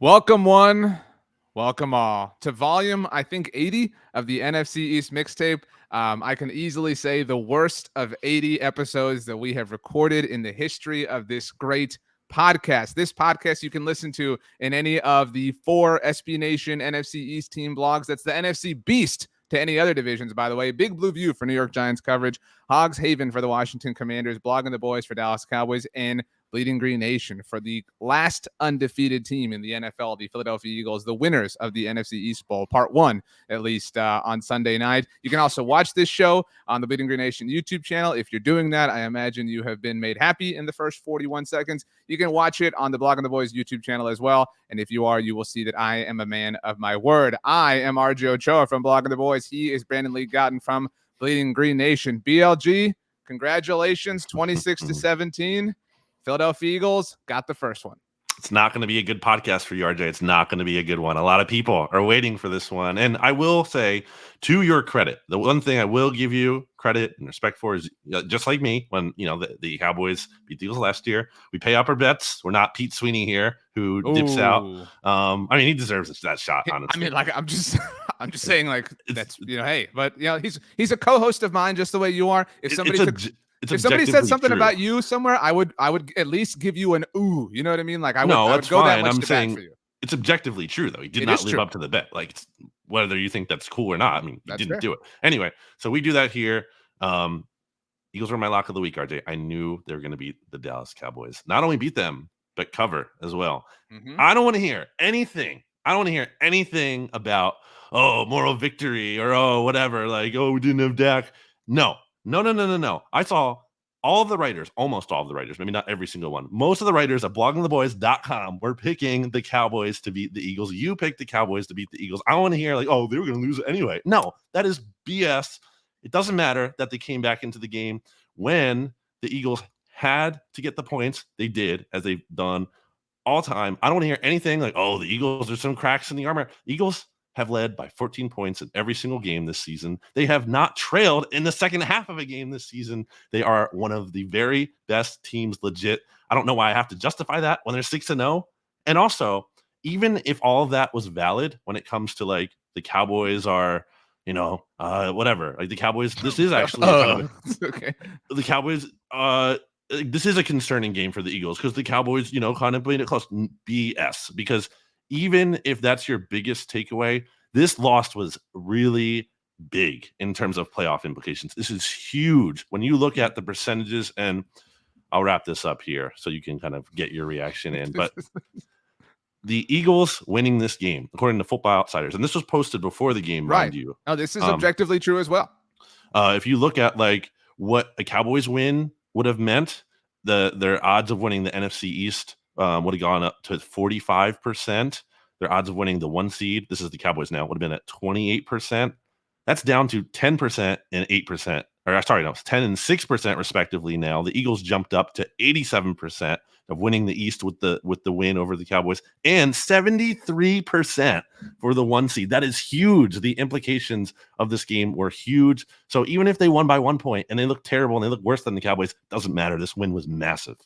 Welcome one, welcome all to volume, I think 80 of the NFC East Mixtape. I can easily say the worst of 80 episodes that we have recorded in the history of this great podcast. This podcast you can listen to in any of the four SB Nation NFC East team blogs. That's the NFC Beast to any other divisions, by the way. Big Blue View for New York Giants coverage, Hogs Haven for the Washington Commanders, Blogging the Boys for Dallas Cowboys, and Bleeding Green Nation for the last undefeated team in the NFL, the Philadelphia Eagles, the winners of the NFC East Bowl, part one, at least on Sunday night. You can also watch this show on the Bleeding Green Nation YouTube channel. If you're doing that, I imagine you have been made happy in the first 41 seconds. You can watch it on the Blogging the Boys YouTube channel as well. And if you are, you will see that I am a man of my word. I am RJ Ochoa from Blogging the Boys. He is Brandon Lee Gowton from Bleeding Green Nation. BLG, congratulations, 26-17. Philadelphia Eagles got the first one. It's not going to be a good podcast for you, RJ. It's not going to be a good one. A lot of people are waiting for this one. And I will say, to your credit, the one thing I will give you credit and respect for is just like me, when the Cowboys beat the Eagles last year, we pay up our bets. We're not Pete Sweeney here who dips out. I mean, he deserves that shot, honestly. I mean, I'm just saying, like, that's hey, but he's a co-host of mine, just the way you are. If somebody said something about you somewhere, I would at least give you an ooh. You know what I mean? Like I would go fine. that much I'm to saying bat for you. It's objectively true, though. He did not live up to the bet. Like whether you think that's cool or not, I mean, he didn't do it anyway. So we do that here. Eagles were my lock of the week, RJ. I knew they were going to beat the Dallas Cowboys. Not only beat them, but cover as well. Mm-hmm. I don't want to hear anything. I don't want to hear anything about moral victory or whatever. Like we didn't have Dak. No. I saw all of the writers, almost all of the writers, maybe not every single one. Most of the writers at bloggingtheboys.com were picking the Cowboys to beat the Eagles. You picked the Cowboys to beat the Eagles. I want to hear they were going to lose anyway. No, that is BS. It doesn't matter that they came back into the game when the Eagles had to get the points. They did, as they've done all time. I don't want to hear anything like, the Eagles, there's some cracks in the armor. Eagles have led by 14 points in every single game this season. They have not trailed in the second half of a game this season. They are one of the very best teams, legit. I don't know why I have to justify that when they're 6-0. And also, even if all of that was valid when it comes to like the Cowboys are, whatever, like the Cowboys, this is actually okay. The Cowboys, this is a concerning game for the Eagles because the Cowboys, kind of played it close. BS, because even if that's your biggest takeaway, this loss was really big in terms of playoff implications. This is huge when you look at the percentages, and I'll wrap this up here so you can kind of get your reaction in. But the Eagles winning this game, according to Football Outsiders, and this was posted before the game, mind you. Oh, this is objectively true as well. If you look at like what a Cowboys win would have meant, their odds of winning the NFC East would have gone up to 45%. Their odds of winning the 1 seed, this is the Cowboys now, would have been at 28%. That's down to 10% and 8%. Or sorry, no, it's 10 and 6% respectively now. The Eagles jumped up to 87% of winning the East with the win over the Cowboys, and 73% for the 1 seed. That is huge. The implications of this game were huge. So even if they won by 1 point and they look terrible and they look worse than the Cowboys, doesn't matter. This win was massive.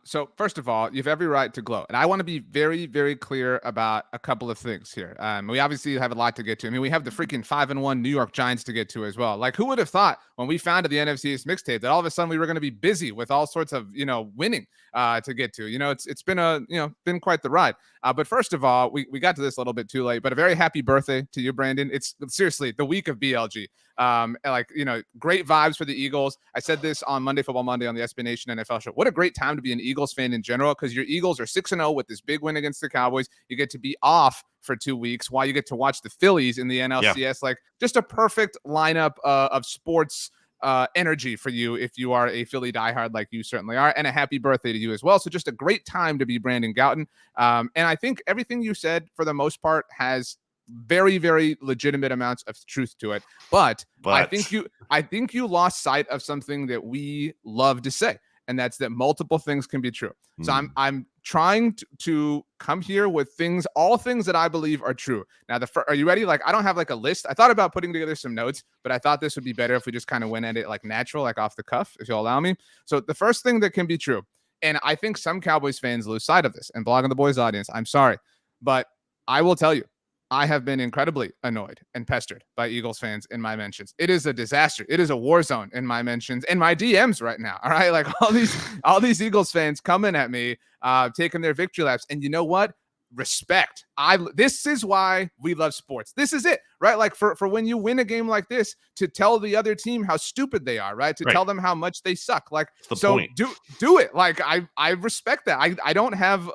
So first of all, you have every right to gloat. And I want to be very, very clear about a couple of things here. We obviously have a lot to get to. I mean, we have the freaking 5-1 New York Giants to get to as well. Like, who would have thought when we founded the NFC East Mixtape that all of a sudden we were going to be busy with all sorts of, winning to get to? It's been been quite the ride. But first of all, we got to this a little bit too late, but a very happy birthday to you, Brandon. It's seriously the week of BLG. Great vibes for the Eagles. I said this on Monday Football Monday on the SB Nation NFL show. What a great time to be an Eagles fan in general, because your Eagles are 6-0 with this big win against the Cowboys. You get to be off for 2 weeks while you get to watch the Phillies in the NLCS. Yeah. Like, just a perfect lineup of sports energy for you if you are a Philly diehard like you certainly are, and a happy birthday to you as well. So just a great time to be Brandon Gowton. And I think everything you said for the most part has very, very legitimate amounts of truth to it. But I think you lost sight of something that we love to say, and that's that multiple things can be true. So I'm trying to come here with all things that I believe are true. Now, are you ready? Like, I don't have like a list. I thought about putting together some notes, but I thought this would be better if we just kind of went at it like natural, like off the cuff, if you'll allow me. So the first thing that can be true, And I think some Cowboys fans lose sight of this. And Blogging the Boys audience, I'm sorry, but I will tell you, I have been incredibly annoyed and pestered by Eagles fans in my mentions. It is a disaster. It is a war zone in my mentions and my DMs right now. All right. Like all these Eagles fans coming at me, taking their victory laps. And you know what? Respect. This is why we love sports. This is it, right? Like for when you win a game like this, to tell the other team how stupid they are, right? To tell them how much they suck. Like, so point. do it. Like I respect that. I don't have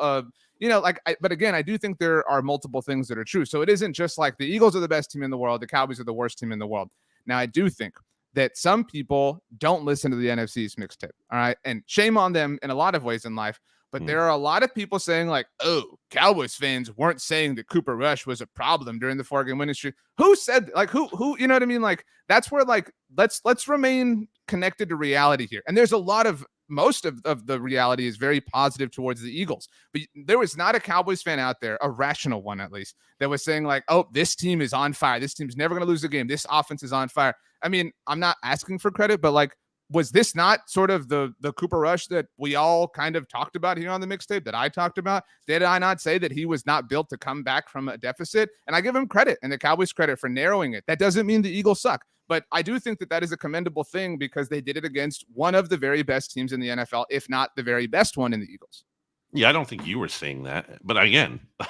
but again, I do think there are multiple things that are true. So it isn't just like the Eagles are the best team in the world, the Cowboys are the worst team in the world. Now, I do think that some people don't listen to the NFC East Mixtape. All right. And shame on them in a lot of ways in life. But there are a lot of people saying like, oh, Cowboys fans weren't saying that Cooper Rush was a problem during the 4-game winning streak. Who said, like, who, you know what I mean? Like, that's where, like, let's remain connected to reality here. And there's a lot of, most of the reality is very positive towards the Eagles. But there was not a Cowboys fan out there, a rational one at least, that was saying like, oh, this team is on fire. This team's never going to lose a game. This offense is on fire. I mean, I'm not asking for credit, but like, was this not sort of the Cooper Rush that we all kind of talked about here on the mixtape, that I talked about? Did I not say that he was not built to come back from a deficit? And I give him credit and the Cowboys credit for narrowing it. That doesn't mean the Eagles suck. But I do think that is a commendable thing because they did it against one of the very best teams in the NFL, if not the very best one in the Eagles. Yeah, I don't think you were saying that, but again, a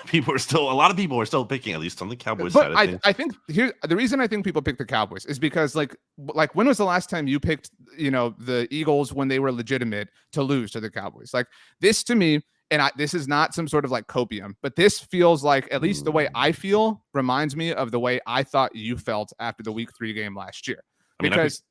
lot of people are still picking, at least on the Cowboys side of things. I think here the reason I think people pick the Cowboys is because like when was the last time you picked, the Eagles when they were legitimate to lose to the Cowboys? Like this to me, and this is not some sort of like copium, but this feels like, at least the way I feel, reminds me of the way I thought you felt after the Week 3 game last year. Because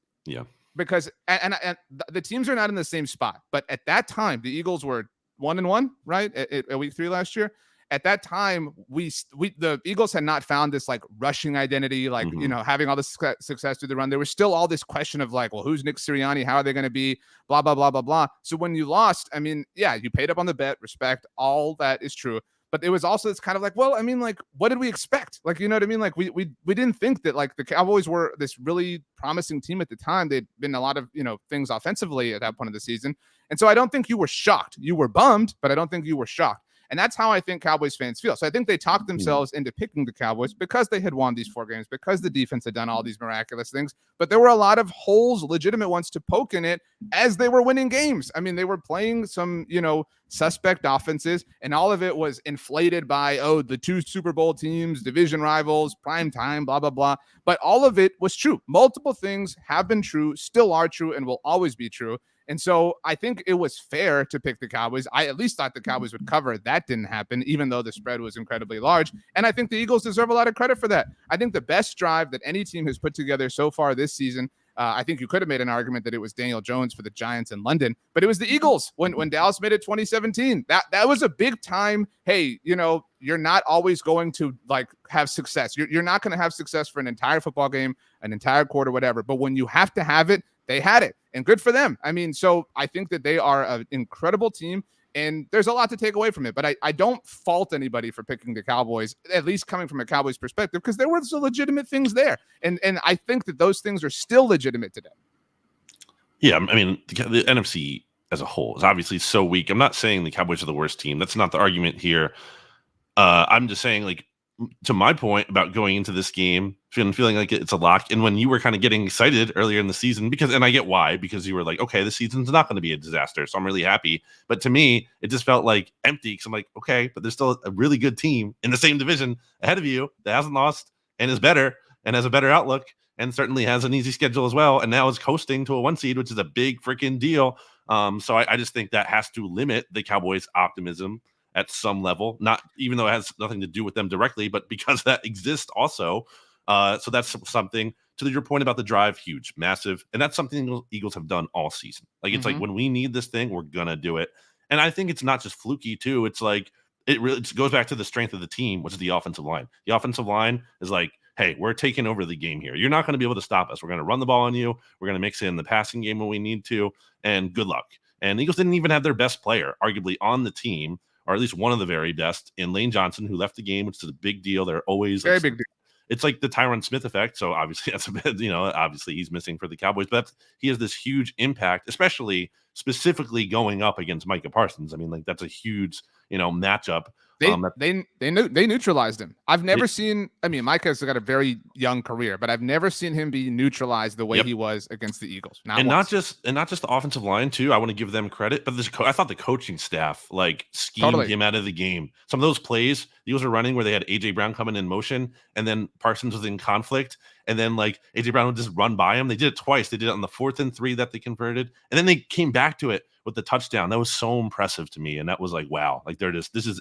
the teams are not in the same spot, but at that time the Eagles were 1-1, right? At Week 3 last year. At that time, the Eagles had not found this like rushing identity, like, having all this success through the run. There was still all this question of like, well, who's Nick Sirianni? How are they going to be? Blah, blah, blah, blah, blah. So when you lost, I mean, yeah, you paid up on the bet, respect, all that is true. But it was also this kind of like, well, I mean, like, what did we expect? Like, you know what I mean? Like, we didn't think that like the Cowboys were this really promising team at the time. They'd been a lot of, things offensively at that point of the season. And so I don't think you were shocked. You were bummed, but I don't think you were shocked. And that's how I think Cowboys fans feel. So I think they talked themselves into picking the Cowboys because they had won these 4 games, because the defense had done all these miraculous things. But there were a lot of holes, legitimate ones, to poke in it as they were winning games. I mean, they were playing some, suspect offenses, and all of it was inflated by, the 2 Super Bowl teams, division rivals, prime time, blah, blah, blah. But all of it was true. Multiple things have been true, still are true, and will always be true. And so I think it was fair to pick the Cowboys. I at least thought the Cowboys would cover. That didn't happen, even though the spread was incredibly large. And I think the Eagles deserve a lot of credit for that. I think the best drive that any team has put together so far this season, I think you could have made an argument that it was Daniel Jones for the Giants in London, but it was the Eagles when Dallas made it 2017. That was a big time. Hey, you're not always going to like have success. You're not going to have success for an entire football game, an entire quarter, whatever. But when you have to have it, they had it, and good for them. I mean, so I think that they are an incredible team, and there's a lot to take away from it. But I don't fault anybody for picking the Cowboys, at least coming from a Cowboys perspective, because there were some legitimate things there. And I think that those things are still legitimate today. Yeah, I mean, the NFC as a whole is obviously so weak. I'm not saying the Cowboys are the worst team. That's not the argument here. I'm just saying, like, to my point about going into this game, feeling like it's a lock. And when you were kind of getting excited earlier in the season, and I get why, because you were like, okay, the season's not going to be a disaster. So I'm really happy. But to me, it just felt like empty. Because I'm like, okay, but there's still a really good team in the same division ahead of you that hasn't lost and is better and has a better outlook and certainly has an easy schedule as well. And now is coasting to a 1 seed, which is a big freaking deal. So I just think that has to limit the Cowboys' optimism at some level, not even though it has nothing to do with them directly, but because that exists also. So that's something. To your point about the drive, huge, massive. And that's something the Eagles have done all season. Like, it's like, when we need this thing, we're going to do it. And I think it's not just fluky too. It's like, it goes back to the strength of the team, which is the offensive line. The offensive line is like, hey, we're taking over the game here. You're not going to be able to stop us. We're going to run the ball on you. We're going to mix in the passing game when we need to, and good luck. And the Eagles didn't even have their best player, arguably, on the team, or at least one of the very best, in Lane Johnson, who left the game, which is a big deal. They're always very big deal. it's like the Tyron Smith effect. So obviously that's a bit, obviously he's missing for the Cowboys, but he has this huge impact, especially specifically going up against Micah Parsons. I mean, like that's a huge, matchup. They neutralized him. I've never seen. I mean, Micah's got a very young career, but I've never seen him be neutralized the way he was against the Eagles. Not just the offensive line too. I want to give them credit, but I thought the coaching staff like schemed him out of the game. Some of those plays the Eagles were running where they had AJ Brown coming in motion, and then Parsons was in conflict, and then like AJ Brown would just run by him. They did it twice. They did it on the 4th and 3 that they converted, and then they came back to it with the touchdown. That was so impressive to me, and that was like, wow, like they're just this is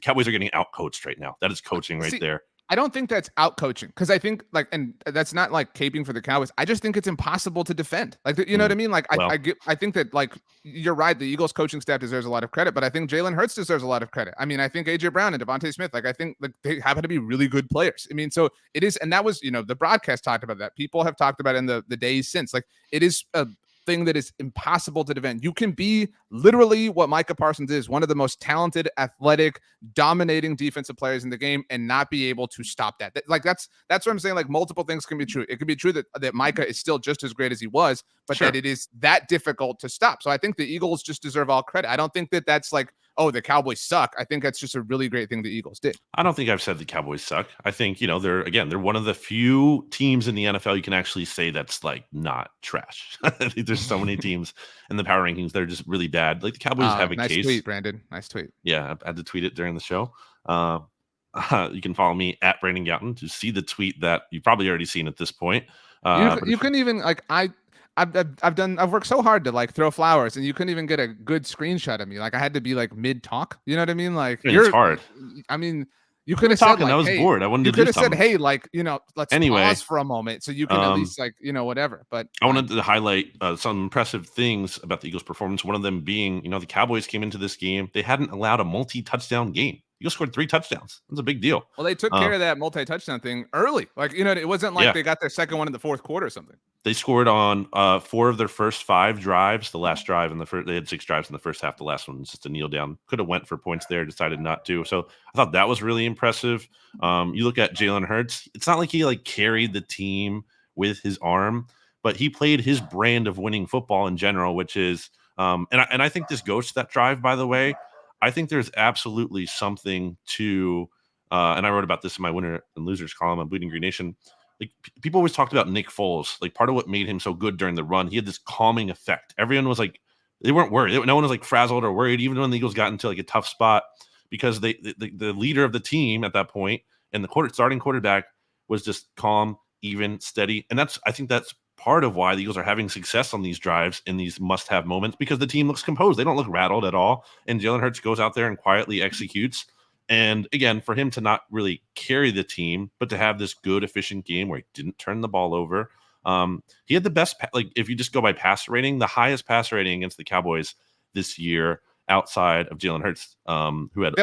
Cowboys are getting out coached right now. That is coaching right there. I don't think that's out coaching, because I think and that's not like caping for the Cowboys. I just think it's impossible to defend. Like, you know what I mean? Like, I think that like you're right. The Eagles coaching staff deserves a lot of credit, but I think Jalen Hurts deserves a lot of credit. I mean, I think AJ Brown and Devontae Smith, like I think like they happen to be really good players. I mean, so it is, and that was the broadcast talked about that. People have talked about it in the days since. Like it is a thing that is impossible to defend. You can be literally what Micah Parsons is, one of the most talented, athletic, dominating defensive players in the game, and not be able to stop that. Like that's what I'm saying. Like multiple things can be true. It can be true that Micah is still just as great as he was, but that it is that difficult to stop. So I think the Eagles just deserve all credit. I don't think that that's like, oh, the Cowboys suck. I think that's just a really great thing the Eagles did. I don't think I've said the Cowboys suck. I think, they're one of the few teams in the NFL you can actually say that's like not trash. There's so many teams in the power rankings that are just really bad. Like the Cowboys have a nice case. Nice tweet, Brandon. Nice tweet. Yeah, I had to tweet it during the show. You can follow me at Brandon Gowton to see the tweet that you've probably already seen at this point. You couldn't even like I've worked so hard to like throw flowers, and you couldn't even get a good screenshot of me. Like I had to be like mid talk. You know what I mean? Like it's hard. I mean, you could have said like, I was bored. I wanted to do something. You could have said, hey, like, let's pause for a moment so you can at least like, whatever. But I wanted to highlight some impressive things about the Eagles' performance. One of them being, the Cowboys came into this game. They hadn't allowed a multi-touchdown game. Eagles scored 3 touchdowns. That's a big deal. Well, they took care of that multi-touchdown thing early. Like, it wasn't like they got their second one in the 4th quarter or something. They scored on 4 of their first 5 drives. The last drive they had 6 drives in the first half. The last one was just a kneel down. Could have went for points there, decided not to. So I thought that was really impressive. You look at Jalen Hurts. It's not like he like carried the team with his arm, but he played his brand of winning football in general, which is and I think this goes to that drive, by the way. I think there's absolutely something to and I wrote about this in my winner and losers column on Bleeding Green Nation. Like people always talked about Nick Foles. Like part of what made him so good during the run, he had this calming effect. Everyone was like, they weren't worried. No one was like frazzled or worried, even when the Eagles got into like a tough spot, because the leader of the team at that point and the starting quarterback was just calm, even, steady. And I think that's part of why the Eagles are having success on these drives in these must-have moments, because the team looks composed. They don't look rattled at all. And Jalen Hurts goes out there and quietly executes. And again, for him to not really carry the team, but to have this good, efficient game where he didn't turn the ball over. He had the best, like if you just go by pass rating, the highest pass rating against the Cowboys this year outside of Jalen Hurts, who had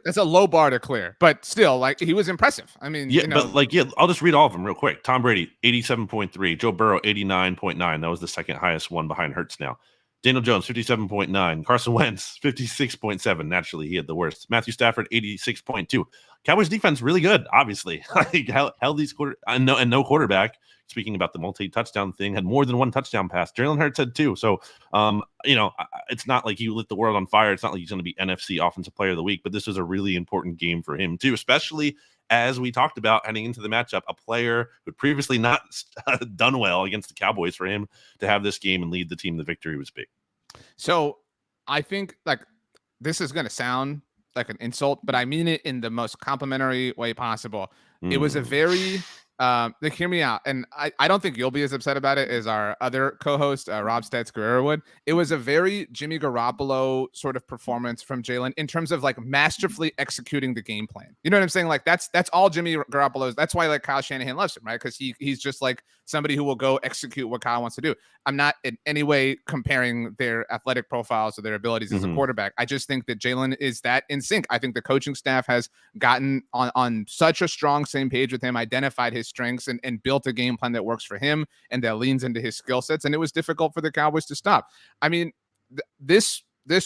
that's a low bar to clear, but still, like he was impressive. I mean, I'll just read all of them real quick. Tom Brady, 87.3, Joe Burrow, 89.9. That was the second highest one behind Hurts now. Daniel Jones, 57.9. Carson Wentz, 56.7. Naturally, he had the worst. Matthew Stafford, 86.2. Cowboys defense, really good, obviously. Like, held these no quarterback. Speaking about the multi-touchdown thing, had more than 1 touchdown pass. Jalen Hurts had 2. So, it's not like he lit the world on fire. It's not like he's going to be NFC Offensive Player of the Week, but this was a really important game for him, too, especially as we talked about heading into the matchup, a player who had previously not done well against the Cowboys. For him to have this game and lead the team to victory was big. So I think like this is going to sound like an insult, but I mean it in the most complimentary way possible. It was a very hear me out, and I don't think you'll be as upset about it as our other co-host Rob Stats Guerrero would. It was a very Jimmy Garoppolo sort of performance from Jalen in terms of like masterfully executing the game plan. You know what I'm saying? Like that's all Jimmy Garoppolo's. That's why like Kyle Shanahan loves him, right? Because he's just like somebody who will go execute what Kyle wants to do. I'm not in any way comparing their athletic profiles or their abilities as a quarterback. I just think that Jalen is that in sync. I think the coaching staff has gotten on such a strong same page with him, identified his strengths and built a game plan that works for him and that leans into his skill sets. And it was difficult for the Cowboys to stop. I mean, this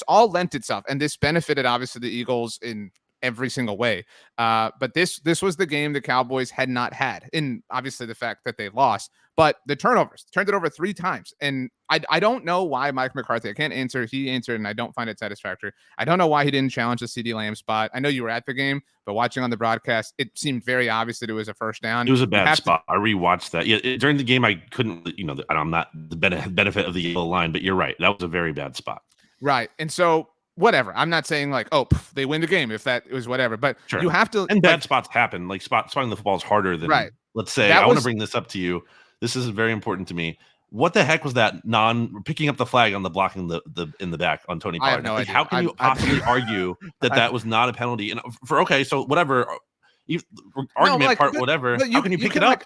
all lent itself, and this benefited obviously the Eagles in every single way. But this was the game the Cowboys had not had, and obviously the fact that they lost, but the turnovers turned it over 3 times. And I don't know why Mike McCarthy, I can't answer. He answered, and I don't find it satisfactory. I don't know why he didn't challenge the CeeDee Lamb spot. I know you were at the game, but watching on the broadcast, it seemed very obvious that it was a first down. It was a bad spot. I rewatched that. Yeah, during the game, I couldn't, I'm not the benefit of the yellow line, but you're right. That was a very bad spot. Right. And so whatever. I'm not saying like, oh, they win the game if that was whatever, but sure. You have to. And bad spots happen. Like spotting the football is harder than, right. Let's say, I want to bring this up to you. This is very important to me. What the heck was that picking up the flag on the blocking the in the back on Tony Pollard? No idea. How can you possibly argue that was not a penalty? And so whatever argument part, whatever. How can you pick it up?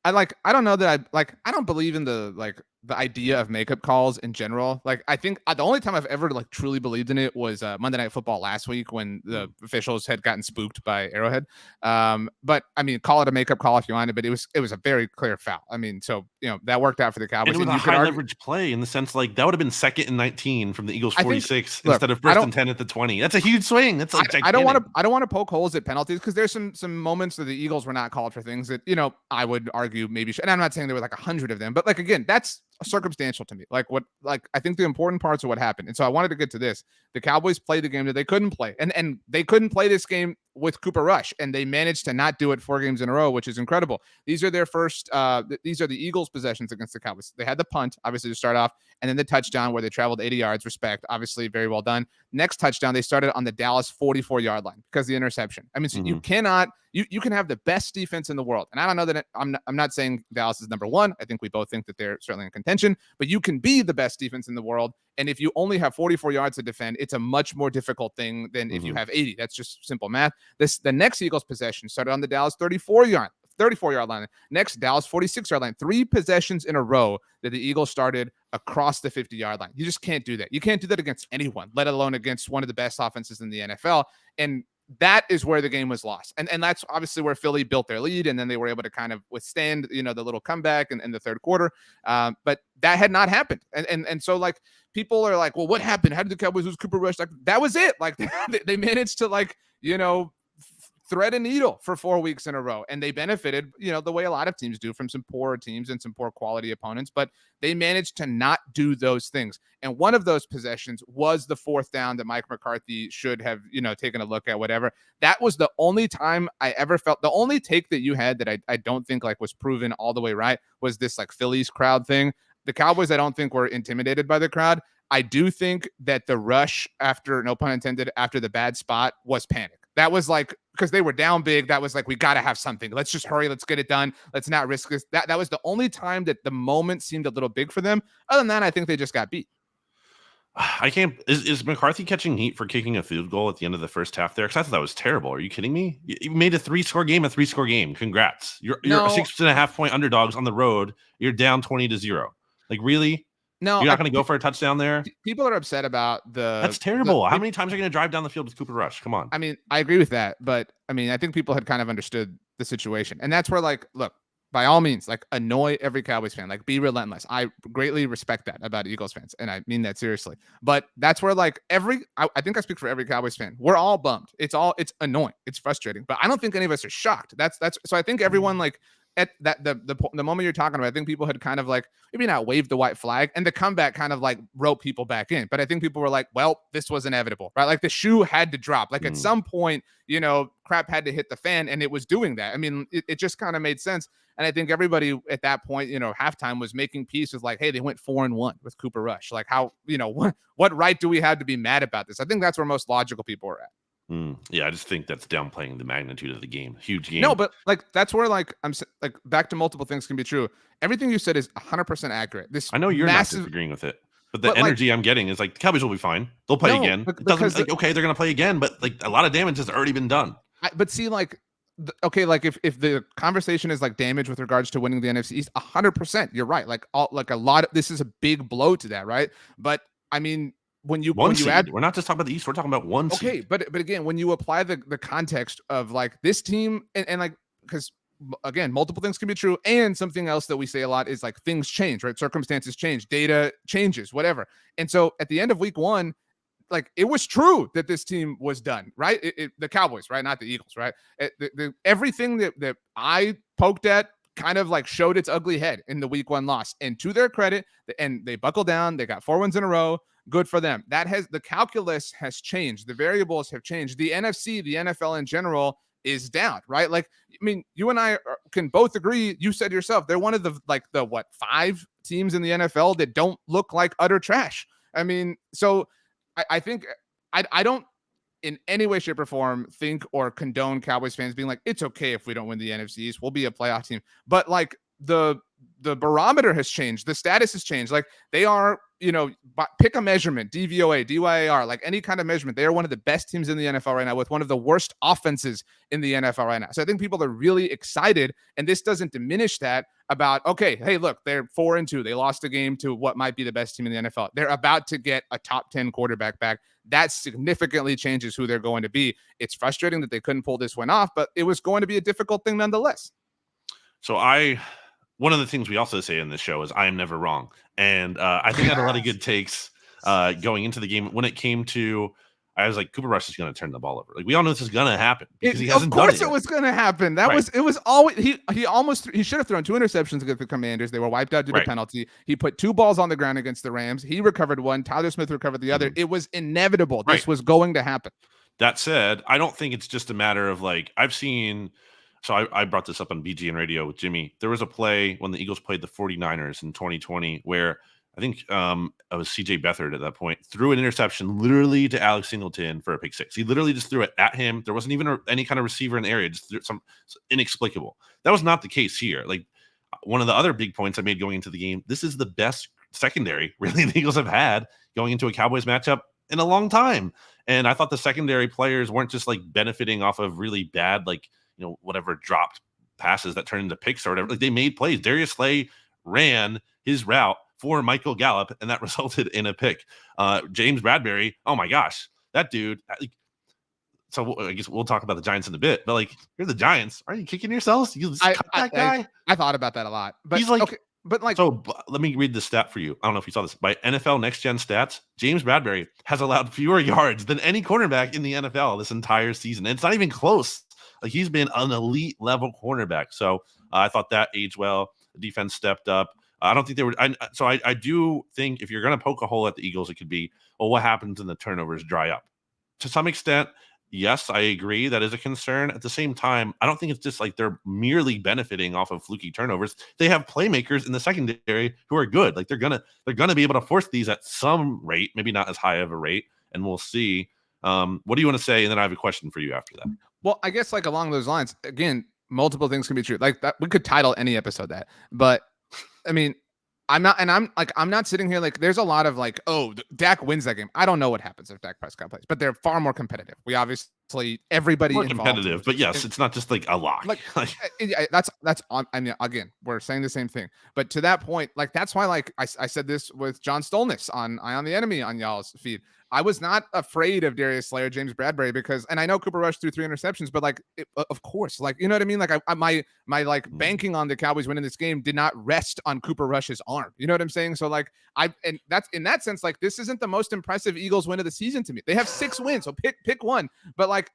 I don't know that I don't believe in the idea of makeup calls in general. Like, I think the only time I've ever like truly believed in it was Monday Night Football last week when the officials had gotten spooked by Arrowhead. But I mean, call it a makeup call if you want it, but it was a very clear foul. I mean, so that worked out for the Cowboys. And it was a high leverage play in the sense like that would have been 2nd and 19 from the Eagles 46 instead of 1st and 10 at the 20. That's a huge swing. That's like I don't want to poke holes at penalties because there's some moments that the Eagles were not called for things that I would argue maybe should. And I'm not saying there were like 100 of them, but like again, that's circumstantial to me. Like I think the important parts of what happened. And so I wanted to get to this. The Cowboys played the game that they couldn't play, and they couldn't play this game with Cooper Rush, and they managed to not do it 4 games in a row, which is incredible. These are their first. These are the Eagles' possessions against the Cowboys. They had the punt, obviously, to start off, and then the touchdown where they traveled 80 yards. Respect, obviously, very well done. Next touchdown, they started on the Dallas 44-yard line because of the interception. I mean, so you cannot. You can have the best defense in the world, and I don't know that I'm not saying Dallas is number 1. I think we both think that they're certainly in contention, but you can be the best defense in the world, and if you only have 44 yards to defend, it's a much more difficult thing than if you have 80. That's just simple math. The next Eagles possession started on the Dallas 34-yard line. Next, Dallas 46-yard line. 3 possessions in a row that the Eagles started across the 50-yard line. You just can't do that. You can't do that against anyone, let alone against one of the best offenses in the NFL. And that is where the game was lost. And that's obviously where Philly built their lead, and then they were able to kind of withstand, the little comeback in the third quarter. But that had not happened. And so like people are like, well, what happened? How did the Cowboys lose Cooper Rush? Like that was it. Like they managed to thread a needle for 4 weeks in a row, and they benefited, the way a lot of teams do from some poor teams and some poor quality opponents, but they managed to not do those things. And one of those possessions was the 4th down that Mike McCarthy should have, taken a look at, whatever. That was the only time I ever felt. The only take that you had that I don't think like was proven all the way right was this like Phillies crowd thing. The Cowboys, I don't think were intimidated by the crowd. I do think that the rush after, no pun intended, after the bad spot was panic. That was like, because they were down big, that was like, we got to have something. Let's just hurry. Let's get it done. Let's not risk this. That was the only time that the moment seemed a little big for them. Other than that, I think they just got beat. I can't. Is McCarthy catching heat for kicking a field goal at the end of the first half there? Because I thought that was terrible. Are you kidding me? You made a 3-score game a 3-score game. Congrats. You're 6.5 point underdogs on the road. You're down 20-0. Like, really? No, you're not going to go for a touchdown there. People are upset about That's terrible. How many times are you going to drive down the field with Cooper Rush? Come on. I mean, I agree with that, but I mean, I think people had kind of understood the situation, and that's where, like, look, by all means, like, annoy every Cowboys fan, like, be relentless. I greatly respect that about Eagles fans, and I mean that seriously. But that's where, like, I think I speak for every Cowboys fan. We're all bummed. It's annoying. It's frustrating, but I don't think any of us are shocked. That's so I think everyone like. At that the moment you're talking about, I think people had kind of like maybe not waved the white flag, and the comeback kind of like roped people back in. But I think people were like, well, this was inevitable, right? Like the shoe had to drop. Like at some point, crap had to hit the fan, and it was doing that. I mean, it just kind of made sense. And I think everybody at that point, halftime was making peace with like, hey, they went 4-1 with Cooper Rush. Like how, what right do we have to be mad about this? I think that's where most logical people are at. Yeah, I just think that's downplaying the magnitude of the game. Huge game. No, but like that's where like I'm like back to multiple things can be true. Everything you said is 100% accurate. I know you're not disagreeing with it, but the energy I'm getting is like the Cowboys will be fine. They'll play again. It doesn't like okay, they're gonna play again, but like a lot of damage has already been done. But see, like okay, like if the conversation is like damage with regards to winning the NFC East, 100%, you're right. Like a lot of this is a big blow to that, right? But I mean. When you add, we're not just talking about the East, we're talking about one seed. Okay, but again, when you apply the context of like this team and like, because again, multiple things can be true, and something else that we say a lot is like things change, right? Circumstances change, data changes, whatever. And so at the end of week 1, like it was true that this team was done, right? The Cowboys, right? Not the Eagles, right? Everything that I poked at kind of like showed its ugly head in the week 1 loss. And to their credit, and they buckled down. They got 4 wins in a row. Good for them. The calculus has changed. The variables have changed. The NFC, the NFL in general is down, right? Like, I mean, you and I can both agree. You said yourself, they're one of the 5 teams in the NFL that don't look like utter trash. I mean, so I think I don't in any way, shape, or form think or condone Cowboys fans being like, it's okay if we don't win the NFC East. We'll be a playoff team. But like the barometer has changed. The status has changed. Like they are, pick a measurement, DVOA, DYAR, like any kind of measurement. They are one of the best teams in the NFL right now with one of the worst offenses in the NFL right now. So I think people are really excited, and this doesn't diminish that about, okay, hey, look, they're 4-2. They lost a game to what might be the best team in the NFL. They're about to get a top 10 quarterback back. That significantly changes who they're going to be. It's frustrating that they couldn't pull this one off, but it was going to be a difficult thing nonetheless. So one of the things we also say in this show is I am never wrong. And I think I had a lot of good takes going into the game. When it came to, I was like, Cooper Rush is going to turn the ball over. Like we all know this is going to happen because he hasn't done it. Of course it was going to happen. It was always, he should have thrown 2 interceptions against the Commanders. They were wiped out due to penalty. He put 2 balls on the ground against the Rams. He recovered 1. Tyler Smith recovered the other. It was inevitable. This was going to happen. That said, I don't think it's just a matter of like, So I brought this up on BGN Radio with Jimmy. There was a play when the Eagles played the 49ers in 2020 where I think it was CJ Beathard at that point threw an interception literally to Alex Singleton for a pick 6. He literally just threw it at him. There wasn't even any kind of receiver in the area. Just inexplicable. That was not the case here. Like one of the other big points I made going into the game, this is the best secondary really the Eagles have had going into a Cowboys matchup in a long time. And I thought the secondary players weren't just like benefiting off of really bad, like, whatever dropped passes that turned into picks or whatever. Like they made plays. Darius Slay ran his route for Michael Gallup, and that resulted in a pick. James Bradbury, oh my gosh, that dude. So I guess we'll talk about the Giants in a bit, but like, you're the Giants. Are you kicking yourselves? You just cut that guy? I thought about that a lot, but he's like, okay. But like, so let me read the stat for you. I don't know if you saw this. By NFL Next Gen Stats, James Bradbury has allowed fewer yards than any cornerback in the NFL this entire season. And it's not even close. Like he's been an elite level cornerback. So I thought that aged well. The defense stepped up. I don't think they were. I do think if you're going to poke a hole at the Eagles, it could be, well, what happens when the turnovers dry up? To some extent, yes, I agree that is a concern. At the same time, I don't think it's just like they're merely benefiting off of fluky turnovers. They have playmakers in the secondary who are good. Like they're gonna be able to force these at some rate, maybe not as high of a rate, and we'll see. What do you want to say? And then I have a question for you after that. Well, I guess like along those lines, again, multiple things can be true. Like that, we could title any episode that, but I mean, I'm not sitting here like there's a lot of like, oh, Dak wins that game. I don't know what happens if Dak Prescott plays, but they're far more competitive. We obviously everybody more competitive, but yes, it's not just like a lock. Like that's on. I mean, again, we're saying the same thing, but to that point, like that's why like I said this with John Stolnis on Eye on the Enemy on y'all's feed. I was not afraid of Darius Slay or James Bradbury because, and I know Cooper Rush threw 3 interceptions, but like, of course, like, you know what I mean? Like my like banking on the Cowboys winning this game did not rest on Cooper Rush's arm. You know what I'm saying? So like and that's in that sense, like this isn't the most impressive Eagles win of the season to me. They have 6 wins. So pick one, but like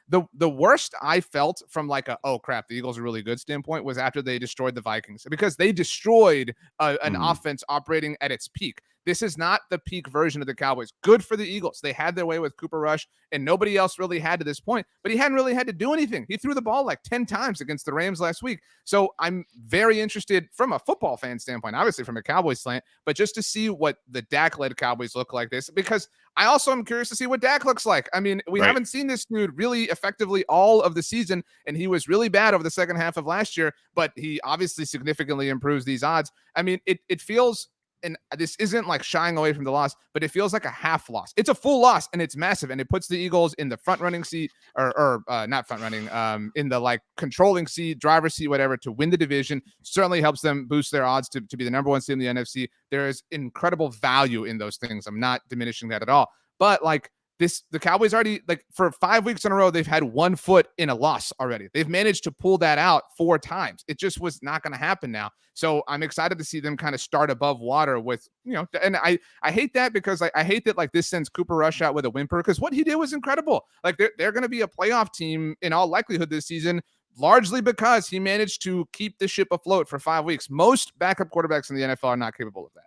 the worst I felt from like oh crap, the Eagles are really good standpoint was after they destroyed the Vikings because they destroyed an offense operating at its peak. This is not the peak version of the Cowboys. Good for the Eagles. They had their way with Cooper Rush, and nobody else really had to this point, but he hadn't really had to do anything. He threw the ball like 10 times against the Rams last week. So I'm very interested from a football fan standpoint, obviously from a Cowboys slant, but just to see what the Dak-led Cowboys look like this, because I also am curious to see what Dak looks like. I mean, we haven't seen this dude really effectively all of the season, and he was really bad over the second half of last year, but he obviously significantly improves these odds. I mean, it feels, and this isn't like shying away from the loss, but it feels like a half loss. It's a full loss, and it's massive, and it puts the Eagles in the front running seat, or not front running, in the like controlling seat, driver's seat, whatever, to win the division. Certainly helps them boost their odds to be the number 1 seed in the NFC. There is incredible value in those things. I'm not diminishing that at all. But like the Cowboys already, like, for 5 weeks in a row, they've had 1 foot in a loss already. They've managed to pull that out 4 times. It just was not going to happen now. So I'm excited to see them kind of start above water with, and I hate that because I hate that, like, this sends Cooper Rush out with a whimper, because what he did was incredible. Like, they're going to be a playoff team in all likelihood this season, largely because he managed to keep the ship afloat for 5 weeks. Most backup quarterbacks in the NFL are not capable of that.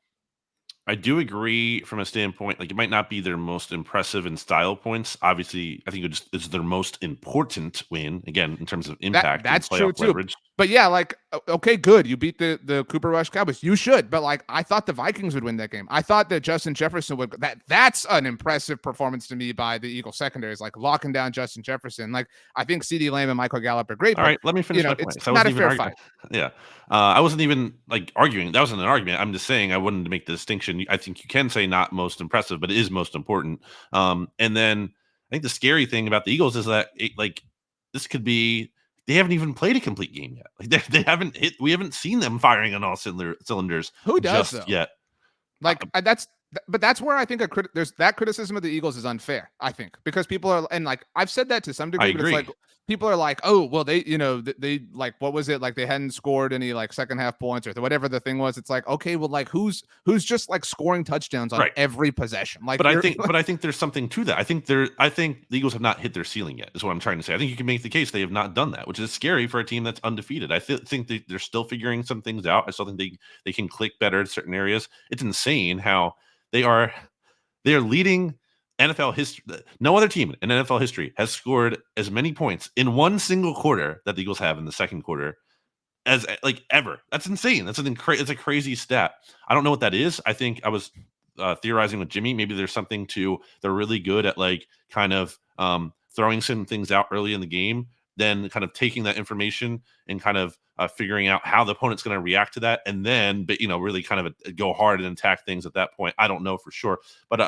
I do agree from a standpoint, like, it might not be their most impressive in style points. Obviously, I think it's their most important win, again, in terms of impact. That's and true playoff leverage. too. But yeah, like, okay, good. You beat the Cooper Rush Cowboys. You should. But, like, I thought the Vikings would win that game. I thought that Justin Jefferson would. That's an impressive performance to me by the Eagles secondary, is like locking down Justin Jefferson. Like, I think CeeDee Lamb and Michael Gallup are great. All right, let me finish my point. It's not a fair fight. Yeah. I wasn't even, like, arguing. That wasn't an argument. I'm just saying I wanted to make the distinction. I think you can say not most impressive, but it is most important. And then I think the scary thing about the Eagles is that this could be, they haven't even played a complete game yet. Like, they haven't hit. We haven't seen them firing on all cylinders. Who does just yet? Like, that's where I think there's that criticism of the Eagles is unfair, I think, because people are, and, like, I've said that to some degree, I agree. But it's like, people are like, oh, well, they like, what was it? Like, they hadn't scored any, like, second half points or whatever the thing was. It's like, okay, well, like, who's just, like, scoring touchdowns on every possession? Like, but I think there's something to that. I think the Eagles have not hit their ceiling yet, is what I'm trying to say. I think you can make the case they have not done that, which is scary for a team that's undefeated. I think they're still figuring some things out. I still think they can click better in certain areas. It's insane how they are leading NFL history. No other team in NFL history has scored as many points in one single quarter that the Eagles have in the second quarter as, like, ever. That's insane. It's a crazy stat. I don't know what that is. I think I was theorizing with Jimmy. Maybe there's something to, they're really good at, like, kind of throwing some things out early in the game, then kind of taking that information and kind of figuring out how the opponent's going to react to that, and then, but really kind of go hard and attack things at that point. I don't know for sure, but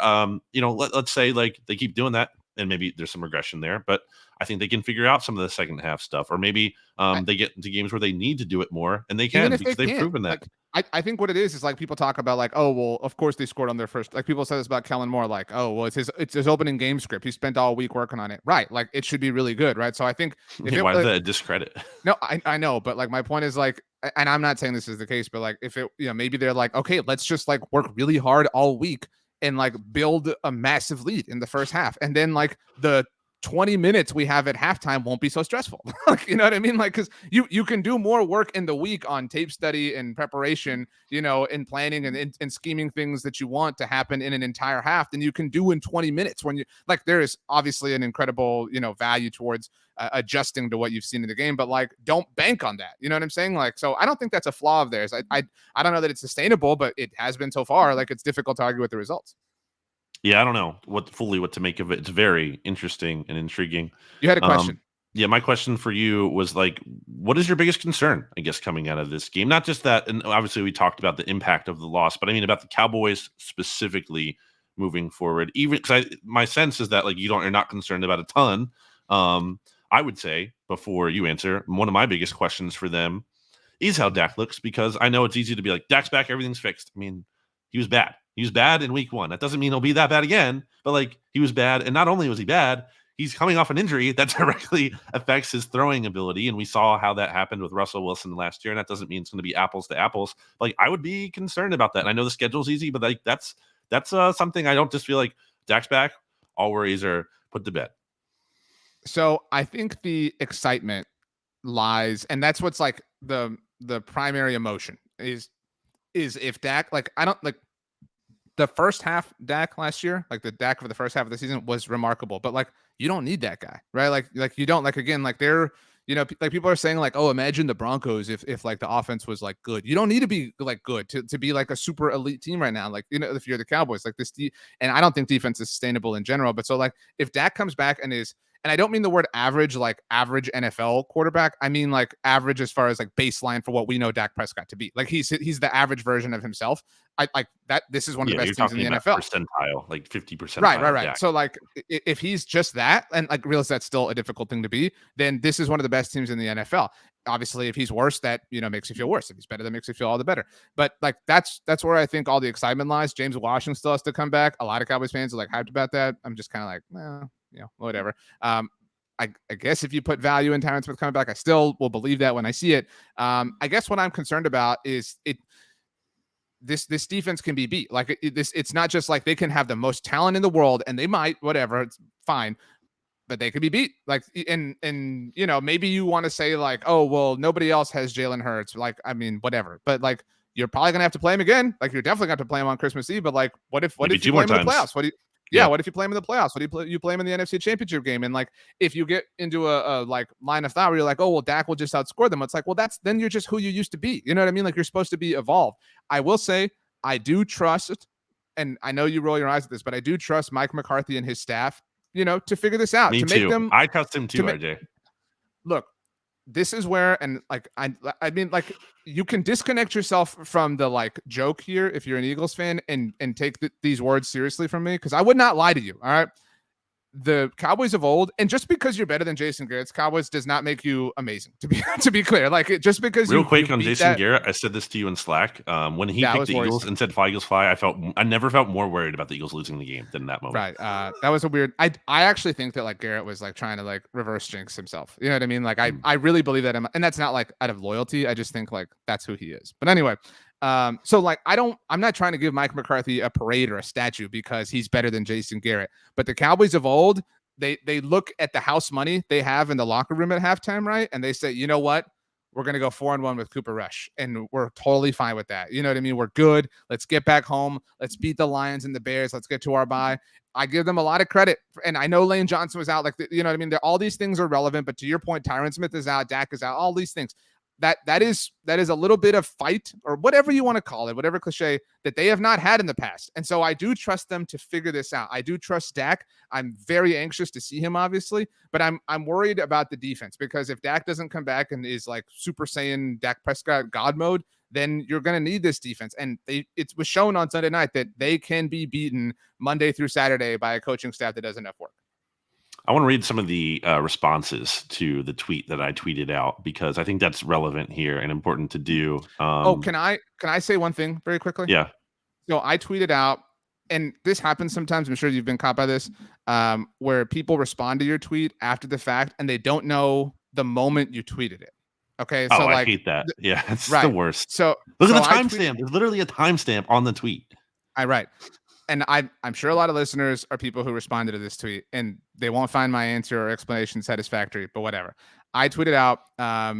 let's say, like, they keep doing that, and maybe there's some regression there, but I think they can figure out some of the second half stuff, or maybe they get into games where they need to do it more, and they can, because they've proven that. Like, I think what it is like, people talk about, like, oh, well, of course they scored on their first, like, people say this about Kellen Moore, like, oh, well, it's his opening game script. He spent all week working on it. Right. Like, it should be really good. Right. So I think why is that a discredit? No, I know. But, like, my point is, like, and I'm not saying this is the case, but, like, if it, maybe they're like, okay, let's just, like, work really hard all week and, like, build a massive lead in the first half. And then, like, the 20 minutes we have at halftime won't be so stressful. Like, you know what I mean? Like, because you can do more work in the week on tape study and preparation, in planning and scheming things that you want to happen in an entire half than you can do in 20 minutes when you, like, there is obviously an incredible, value towards adjusting to what you've seen in the game, but, like, don't bank on that. You know what I'm saying? Like, so I don't think that's a flaw of theirs. I don't know that it's sustainable, but it has been so far. Like, it's difficult to argue with the results. Yeah, I don't know what to make of it. It's very interesting and intriguing. You had a question. Yeah, my question for you was, like, what is your biggest concern, I guess, coming out of this game? Not just that, and obviously we talked about the impact of the loss, but I mean about the Cowboys specifically moving forward. Even because my sense is that, like, you're not concerned about a ton. I would say, before you answer, one of my biggest questions for them is how Dak looks, because I know it's easy to be like, Dak's back, everything's fixed. I mean, he was bad. He was bad in week 1. That doesn't mean he'll be that bad again, but, like, he was bad. And not only was he bad, he's coming off an injury that directly affects his throwing ability. And we saw how that happened with Russell Wilson last year. And that doesn't mean it's going to be apples to apples. Like, I would be concerned about that. And I know the schedule's easy, but, like, that's something I don't just feel like Dak's back, all worries are put to bed. So I think the excitement lies, and that's what's, like, the primary emotion is if Dak, like, I don't, like, the first half Dak last year, like, the Dak for the first half of the season was remarkable, but, like, you don't need that guy, right? Like you don't, like, again, like, they're, like, people are saying, like, oh, imagine the Broncos if like the offense was, like, good. You don't need to be, like, good to be, like, a super elite team right now. Like, if you're the Cowboys, like, and I don't think defense is sustainable in general, but so, like, if Dak comes back and is And I don't mean the word average, like average NFL quarterback. I mean like average as far as like baseline for what we know Dak Prescott to be. Like he's the average version of himself. I like that. This is one of the best teams in the NFL. Percentile, like 50%. Right. Dak. So like if he's just that, and like realize that's still a difficult thing to be, then this is one of the best teams in the NFL. Obviously, if he's worse, that makes you feel worse. If he's better, that makes you feel all the better. But like that's where I think all the excitement lies. James Washington still has to come back. A lot of Cowboys fans are like hyped about that. I'm just kind of like, whatever. I guess if you put value in Tyron Smith coming back, I still will believe that when I see it. I guess what I'm concerned about is this defense can be beat. Like it's not just like they can have the most talent in the world and they might, whatever, it's fine, but they could be beat. Like, and maybe you want to say like, oh, well, nobody else has Jalen Hurts. Like, I mean, whatever, but like, you're probably going to have to play him again. Like you're definitely going to have to play him on Christmas Eve, but like, what if you play him in the playoffs? What if you play him in the playoffs? You play him in the NFC Championship game? And like, if you get into a like line of thought where you're like, oh, well, Dak will just outscore them. It's like, well, then you're just who you used to be. You know what I mean? Like you're supposed to be evolved. I will say I do trust, and I know you roll your eyes at this, but I do trust Mike McCarthy and his staff, to figure this out. Me to too. Make them, I trust him too, RJ. Look, this is where, and like, I mean, like you can disconnect yourself from the like joke here if you're an Eagles fan and take these words seriously from me, because I would not lie to you. All right. The Cowboys of old, and just because you're better than Jason Garrett's Cowboys does not make you amazing. To be clear, like just because real quick on Jason Garrett, I said this to you in Slack when he picked the Eagles and said "Fly Eagles Fly." I never felt more worried about the Eagles losing the game than that moment. Right, that was a weird. I actually think that like Garrett was like trying to like reverse jinx himself. You know what I mean? Like I really believe that, and that's not like out of loyalty. I just think like that's who he is. But anyway. So like I'm not trying to give Mike McCarthy a parade or a statue because he's better than Jason Garrett, but the Cowboys of old, they look at the house money they have in the locker room at halftime, right? And they say, you know what? We're going to go 4-1 with Cooper Rush, and we're totally fine with that. You know what I mean? We're good. Let's get back home. Let's beat the Lions and the Bears. Let's get to our bye. I give them a lot of credit. And I know Lane Johnson was out. Like, you know what I mean? All these things are relevant, but to your point, Tyron Smith is out. Dak is out. All these things. That is a little bit of fight or whatever you want to call it, whatever cliche that they have not had in the past. And so I do trust them to figure this out. I do trust Dak. I'm very anxious to see him, obviously, but I'm worried about the defense, because if Dak doesn't come back and is like Super Saiyan Dak Prescott God mode, then you're going to need this defense. And it was shown on Sunday night that they can be beaten Monday through Saturday by a coaching staff that does enough work. I want to read some of the responses to the tweet that I tweeted out, because I think that's relevant here and important to do. Can I say one thing very quickly? Yeah. So I tweeted out, and this happens sometimes, I'm sure you've been caught by this, where people respond to your tweet after the fact and they don't know the moment you tweeted it. Okay. So I hate that. Yeah, it's the worst. So look at the timestamp. There's literally a timestamp on the tweet. Right. And I'm sure a lot of listeners are people who responded to this tweet, and they won't find my answer or explanation satisfactory, but whatever. I tweeted out,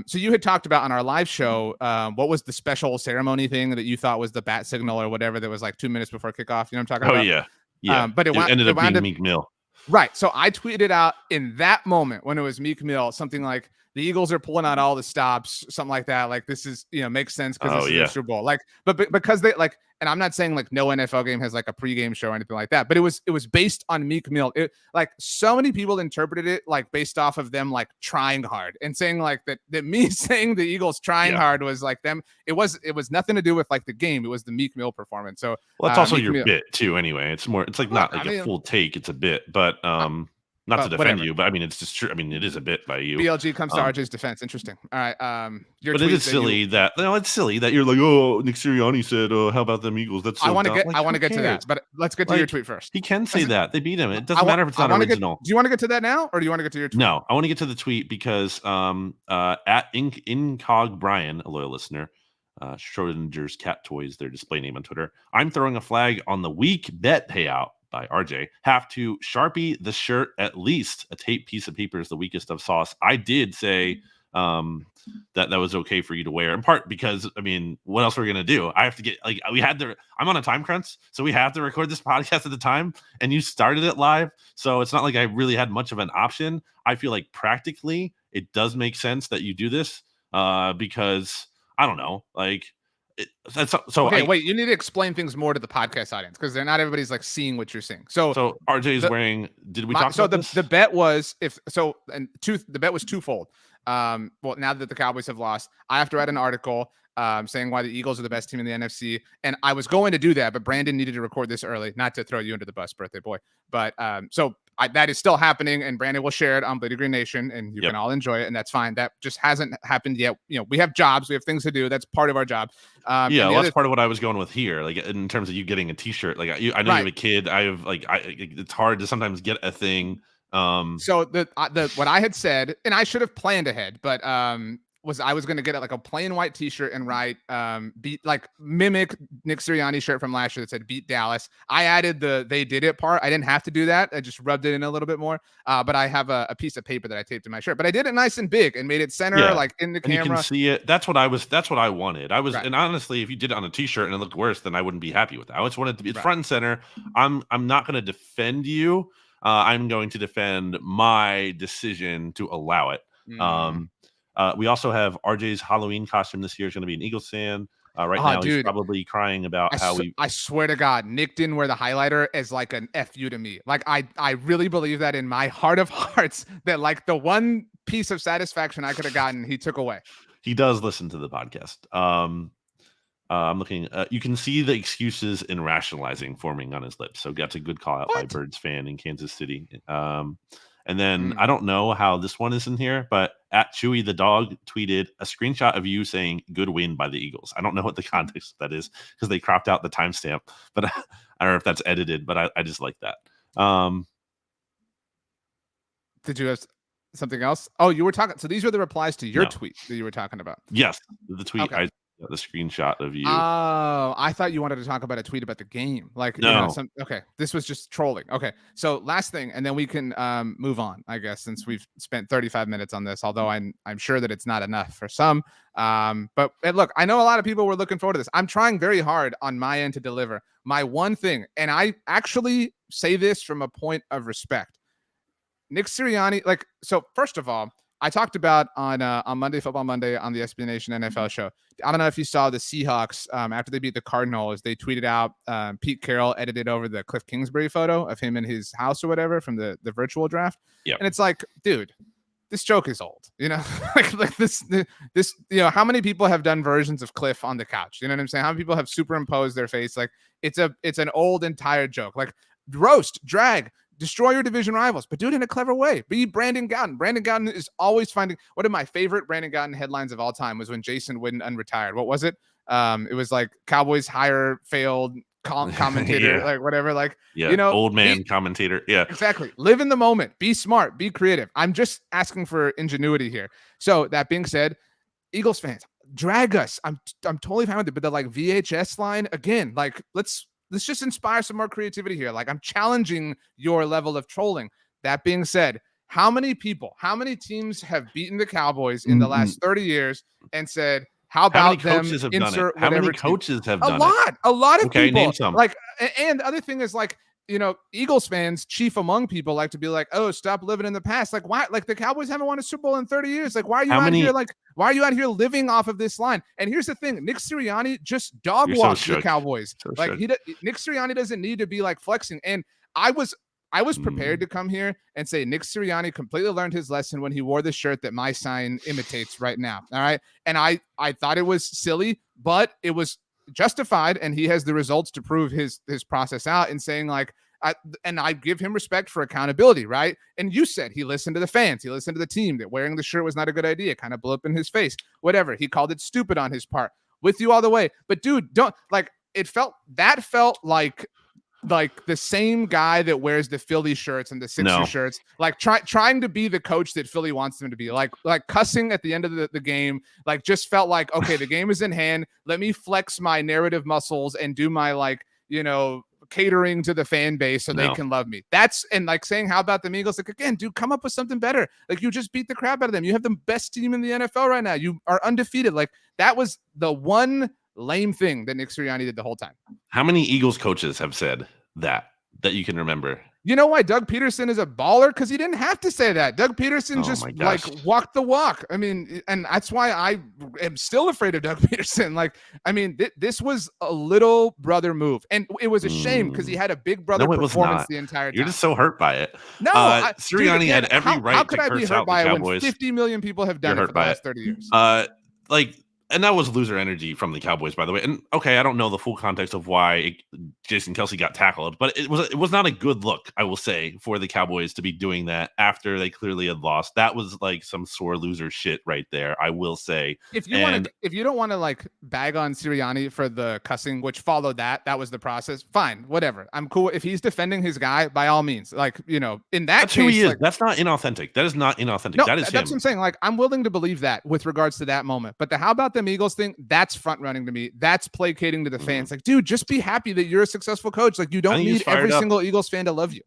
so you had talked about on our live show, what was the special ceremony thing that you thought was the bat signal or whatever that was like 2 minutes before kickoff? You know what I'm talking about? Oh, yeah. But it ended up being Meek Mill. Right. So I tweeted out in that moment when it was Meek Mill, something like, the Eagles are pulling out all the stops, something like that. Like, this is, makes sense because this is their Super Bowl. Like, but because they like, and I'm not saying like no NFL game has like a pregame show or anything like that, but it was based on Meek Mill. Like so many people interpreted it like based off of them like trying hard and saying like that me saying the Eagles trying hard was like them. It was nothing to do with like the game. It was the Meek Mill performance. So that's also your bit too. Anyway, it's like not like a full take. It's a bit, but not to defend you, but I mean, it's just true. I mean, it is a bit by you. BLG comes to RJ's defense. Interesting. All right. But it is silly it's silly that you're like, oh, Nick Sirianni said, how about them Eagles? That's so I want to get to that, but let's get to your tweet first. He can say that they beat him. It doesn't matter if it's not original. Do you want to get to that now, or do you want to get to your tweet? No, I want to get to the tweet because at Incog Brian, a loyal listener, Schrodinger's Cat Toys, their display name on Twitter, I'm throwing a flag on the week bet payout by RJ. Have to Sharpie the shirt at least. A tape piece of paper is the weakest of sauce. I did say that was okay for you to wear, in part because, I mean, what else are we going to do? I have to get, like, I'm on a time crunch, so we have to record this podcast at the time, and you started it live, so it's not like I really had much of an option. I feel like practically it does make sense that you do this because, I don't know, like, Okay, wait. You need to explain things more to the podcast audience because they're not everybody's like seeing what you're seeing. So RJ is wearing. Did we talk about this? So the bet was the bet was twofold. Well, now that the Cowboys have lost, I have to write an article saying why the Eagles are the best team in the NFC. And I was going to do that, but Brandon needed to record this early, not to throw you under the bus, birthday boy. But that is still happening, and Brandon will share it on Bleeding Green Nation, and you can all enjoy it, and that's fine. That just hasn't happened yet. We have jobs, we have things to do. That's part of our job. That's part of what I was going with here. Like in terms of you getting a T-shirt. Like I know you have a kid. I have it's hard to sometimes get a thing. So what I had said, and I should have planned ahead, but I was going to get like a plain white T-shirt and write mimic Nick Sirianni's shirt from last year that said "Beat Dallas." I added the "They did it" part. I didn't have to do that. I just rubbed it in a little bit more. But I have a piece of paper that I taped to my shirt. But I did it nice and big and made it center like in the camera. You can see it. That's what I wanted. And honestly, if you did it on a T-shirt and it looked worse, then I wouldn't be happy with that. I just wanted it to be front and center. I'm not going to defend you. I'm going to defend my decision to allow it. We also have RJ's Halloween costume this year is going to be an Eagles fan. Now, he's probably crying about I swear to God, Nick didn't wear the highlighter as like an FU to me. Like I really believe that in my heart of hearts that like the one piece of satisfaction I could have gotten, he took away. He does listen to the podcast. I'm looking. You can see the excuses and rationalizing forming on his lips. So that's a good call out by Birds fan in Kansas City. And then I don't know how this one is in here, but at Chewy the dog tweeted a screenshot of you saying "good win" by the Eagles. I don't know what the context of that is because they cropped out the timestamp, but I don't know if that's edited. But I just like that. Did you have something else? Oh, you were talking. So these were the replies to your tweet that you were talking about. Yes, the tweet. Okay. The screenshot of you. Oh, I thought you wanted to talk about a tweet about the game. Like, no. Okay, this was just trolling. Okay, so last thing, and then we can move on, I guess, since we've spent 35 minutes on this. Although I'm sure that it's not enough for some. But look, I know a lot of people were looking forward to this. I'm trying very hard on my end to deliver my one thing, and I actually say this from a point of respect. Nick Sirianni, so first of all, I talked about on Monday Football Monday on the SB Nation NFL show. I don't know if you saw the Seahawks after they beat the Cardinals. They tweeted out Pete Carroll edited over the Cliff Kingsbury photo of him in his house or whatever from the virtual draft. Yep. And it's like, dude, this joke is old. Like this. How many people have done versions of Cliff on the couch? You know what I'm saying? How many people have superimposed their face? Like it's an old and tired joke. Like roast, drag. Destroy your division rivals, but do it in a clever way. Be Brandon Gowton. Brandon Gowton is always finding one of my favorite Brandon Gowton headlines of all time was when Jason Witten unretired. What was it? It was like Cowboys hire failed commentator, like whatever. Like, old man commentator. Yeah, exactly. Live in the moment. Be smart. Be creative. I'm just asking for ingenuity here. So that being said, Eagles fans, drag us. I'm totally fine with it. But the like VHS line again, like let's just inspire some more creativity here. Like I'm challenging your level of trolling. That being said, how many teams have beaten the Cowboys in the last 30 years and said, how about them insert How many coaches have done it? A lot of people. Name some. Like, and the other thing is like, Eagles fans, chief among people, like to be like, oh, stop living in the past. Like, why? Like, the Cowboys haven't won a Super Bowl in 30 years. Like, why are you here? Like, why are you out here living off of this line? And here's the thing: Nick Sirianni just dog walks the Cowboys. Nick Sirianni doesn't need to be like flexing. And I was prepared to come here and say Nick Sirianni completely learned his lesson when he wore the shirt that my sign imitates right now. All right, and I thought it was silly, but it was justified, and he has the results to prove his process out in saying like, I give him respect for accountability, right? And you said he listened to the fans, he listened to the team, that wearing the shirt was not a good idea, kind of blew up in his face, whatever. He called it stupid on his part. With you all the way, but dude, don't like. It felt like the same guy that wears the Philly shirts and the Sixers shirts, like trying to be the coach that Philly wants them to be, like cussing at the end of the game, like just felt like, okay, the game is in hand. Let me flex my narrative muscles and do my catering to the fan base so they can love me. And like saying, how about the Eagles? Like, again, dude, come up with something better. Like you just beat the crap out of them. You have the best team in the NFL right now. You are undefeated. Like that was the one lame thing that Nick Sirianni did the whole time. How many Eagles coaches have said that you can remember? You know why Doug Peterson is a baller? Because he didn't have to say that. Doug Peterson just like walked the walk. I mean, and that's why I am still afraid of Doug Peterson. Like, I mean, this was a little brother move, and it was a shame because he had a big brother performance the entire time. You're just so hurt by it. No, Sirianni had every right. How could I be hurt by it when 50 million people have done it for the last 30 years? And that was loser energy from the Cowboys, by the way. And okay, I don't know the full context of why Jason Kelce got tackled, but it was not a good look, I will say, for the Cowboys to be doing that after they clearly had lost. That was like some sore loser shit right there, I will say. If you don't want to like bag on Sirianni for the cussing, which followed that was the process. Fine, whatever. I'm cool if he's defending his guy. By all means, like in that that's case, who he is. Like, that's not inauthentic. That is not inauthentic. No, that is that's what I'm saying. Like, I'm willing to believe that with regards to that moment. But the how about them Eagles thing, that's front running to me. That's placating to the fans. Like, dude, just be happy that you're a successful coach. Like, you don't need every single Eagles fan to love you.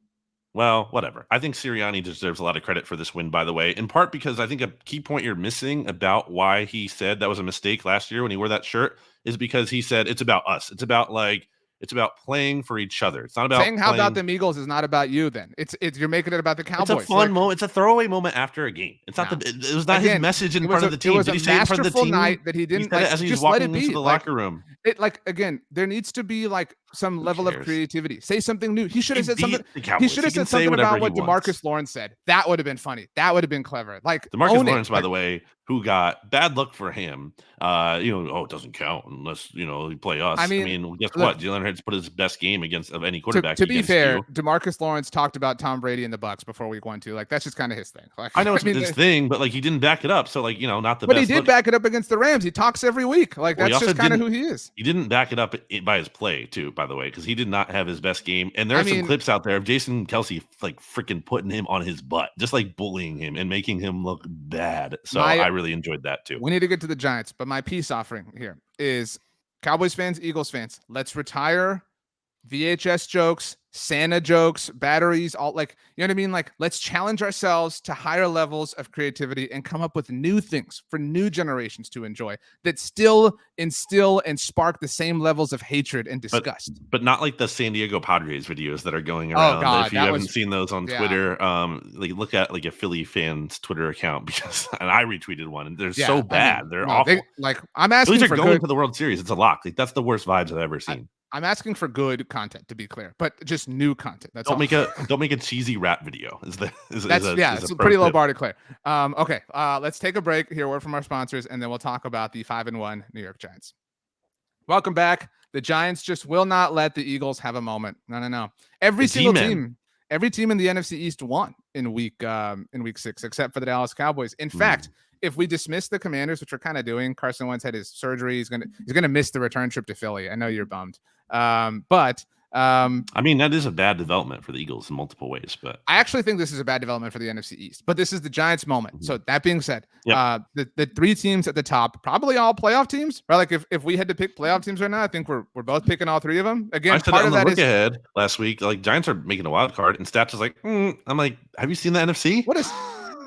Well, whatever. I think Sirianni deserves a lot of credit for this win, by the way, in part because I think a key point you're missing about why he said that was a mistake last year when he wore that shirt is because he said it's about us. It's about playing for each other. It's not about saying how about them Eagles is not about you. Then it's you're making it about the Cowboys. It's a fun moment. It's a throwaway moment after a game. It's not it was not his message in front of the team. It was a masterful night that he didn't like, as he's walking into the locker room. It like again, there needs to be like some level of creativity. Say something new. He should have said something. He should have said something about what DeMarcus Lawrence said. That would have been funny. That would have been clever. Like DeMarcus Lawrence, by the way, who got bad luck for him. It doesn't count unless you play us. I mean, guess what? Jalen Hurts put his best game of any quarterback. To be fair, DeMarcus Lawrence talked about Tom Brady and the Bucs before week 1 too. Like that's just kind of his thing. Like, I know it's his thing, but like he didn't back it up. So like not the. But best he did back it up against the Rams. He talks every week. Like that's just kind of who he is. He didn't back it up by his play too, by the way, because he did not have his best game. And there are some clips out there of Jason Kelce like freaking putting him on his butt, just like bullying him and making him look bad. So I really enjoyed that too. We need to get to the Giants, but my peace offering here is Cowboys fans, Eagles fans. Let's retire VHS jokes, Santa jokes, batteries, all like, you know what I mean? Like, let's challenge ourselves to higher levels of creativity and come up with new things for new generations to enjoy that still instill and spark the same levels of hatred and disgust. But not like the San Diego Padres videos that are going around. Oh, God, if you haven't seen those on Twitter, look at like a Philly fans Twitter account because and I retweeted one and they're so bad. They're awful. I'm asking Phillies are for going to the World Series. It's a lock. Like that's the worst vibes I've ever seen. I'm asking for good content, to be clear, but just new content. That's don't make a cheesy rap video. It's a pretty low bar to clear. Okay, let's take a break. Hear a word from our sponsors, and then we'll talk about the 5-1 New York Giants. Welcome back. The Giants just will not let the Eagles have a moment. No. Every team in the NFC East won in week 6, except for the Dallas Cowboys. In fact, if we dismiss the Commanders, which we're kind of doing, Carson Wentz had his surgery. He's gonna miss the return trip to Philly. I know you're bummed. But I mean, that is a bad development for the Eagles in multiple ways, but I actually think this is a bad development for the NFC East, but this is the Giants moment. Mm-hmm. So that being said, the 3 teams at the top, probably all playoff teams, right? Like if we had to pick playoff teams right now, I think we're both picking all 3 of them. Again, I said part of that is ahead last week, like Giants are making a wild card and Stats is like, I'm like, have you seen the NFC? What is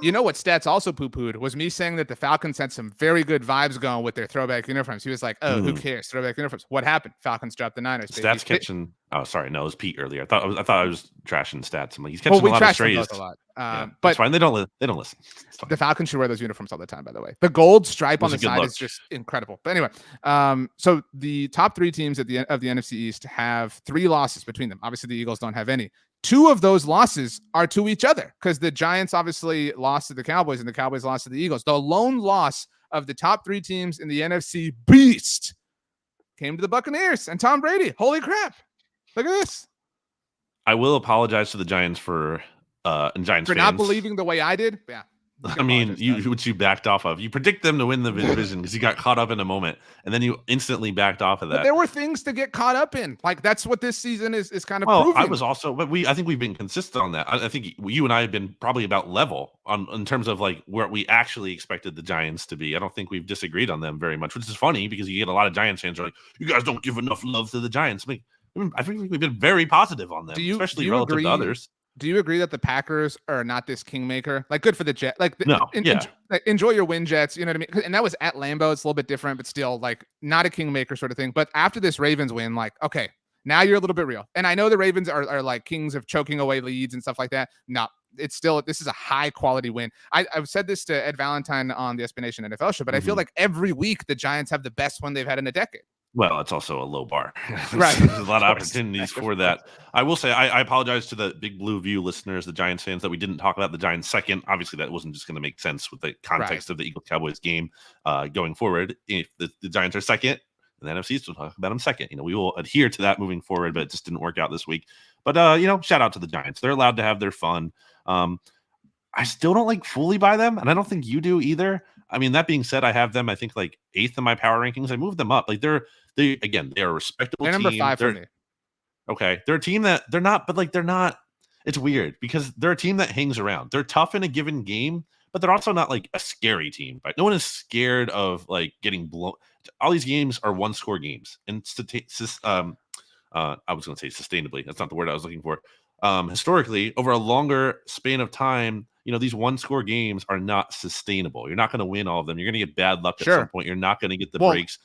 You know what Stats also poo-pooed was me saying that the Falcons had some very good vibes going with their throwback uniforms. He was like, oh, who cares? Throwback uniforms. What happened? Falcons dropped the Niners. Stats catching. Oh, sorry. No, it was Pete earlier. I thought I was trashing Stats. I'm like, he's catching a lot of strays. A lot. But that's fine. They don't listen. The Falcons should wear those uniforms all the time, by the way. The gold stripe on the side is just incredible. But anyway, so the top 3 teams of the NFC East have 3 losses between them. Obviously, the Eagles don't have any. 2 of those losses are to each other because the Giants obviously lost to the Cowboys and the Cowboys lost to the Eagles. The lone loss of the top 3 teams in the NFC Beast came to the Buccaneers and Tom Brady. Holy crap. Look at this. I will apologize to the Giants for fans not believing the way I did. Yeah. I mean, which you backed off of. You predict them to win the division because you got caught up in a moment, and then you instantly backed off of that. But there were things to get caught up in. Like that's what this season is kind of. Well, proving. I was also, but I think we've been consistent on that. I think you and I have been probably about level in terms of like where we actually expected the Giants to be. I don't think we've disagreed on them very much, which is funny because you get a lot of Giants fans who are like, you guys don't give enough love to the Giants. I think we've been very positive on them, especially relative to others. Do you agree that the Packers are not this kingmaker? Like, good for the Jets. Like, enjoy your win, Jets. You know what I mean? And that was at Lambeau. It's a little bit different, but still, like, not a kingmaker sort of thing. But after this Ravens win, like, okay, Now you're a little bit real. And I know the Ravens are like kings of choking away leads and stuff like that. No, it's still, this is a high quality win. I've said this to Ed Valentine on the SB Nation NFL show, but I feel like every week the Giants have the best one they've had in a decade. Well, it's also a low bar. Right. There's a lot of opportunities for that. I will say I apologize to the Big Blue View listeners, the Giants fans, that we didn't talk about the Giants second. Obviously, that wasn't just going to make sense with the context of the Eagles-Cowboys game going forward. If the Giants are second, and the NFC East will talk about them second. We will adhere to that moving forward, but it just didn't work out this week. But, shout out to the Giants. They're allowed to have their fun. I still don't fully buy them, and I don't think you do either. I mean, that being said, I have them, I think, 8th in my power rankings. I moved them up. They're a respectable team. They're number 5 for me. Okay. They're a team that they're not. It's weird because they're a team that hangs around. They're tough in a given game, but they're also not a scary team. Right? No one is scared of getting blown. All these games are 1-score games. And I was going to say sustainably. That's not the word I was looking for. Historically, over a longer span of time, these 1-score games are not sustainable. You're not going to win all of them. You're going to get bad luck at some point. You're not going to get the breaks.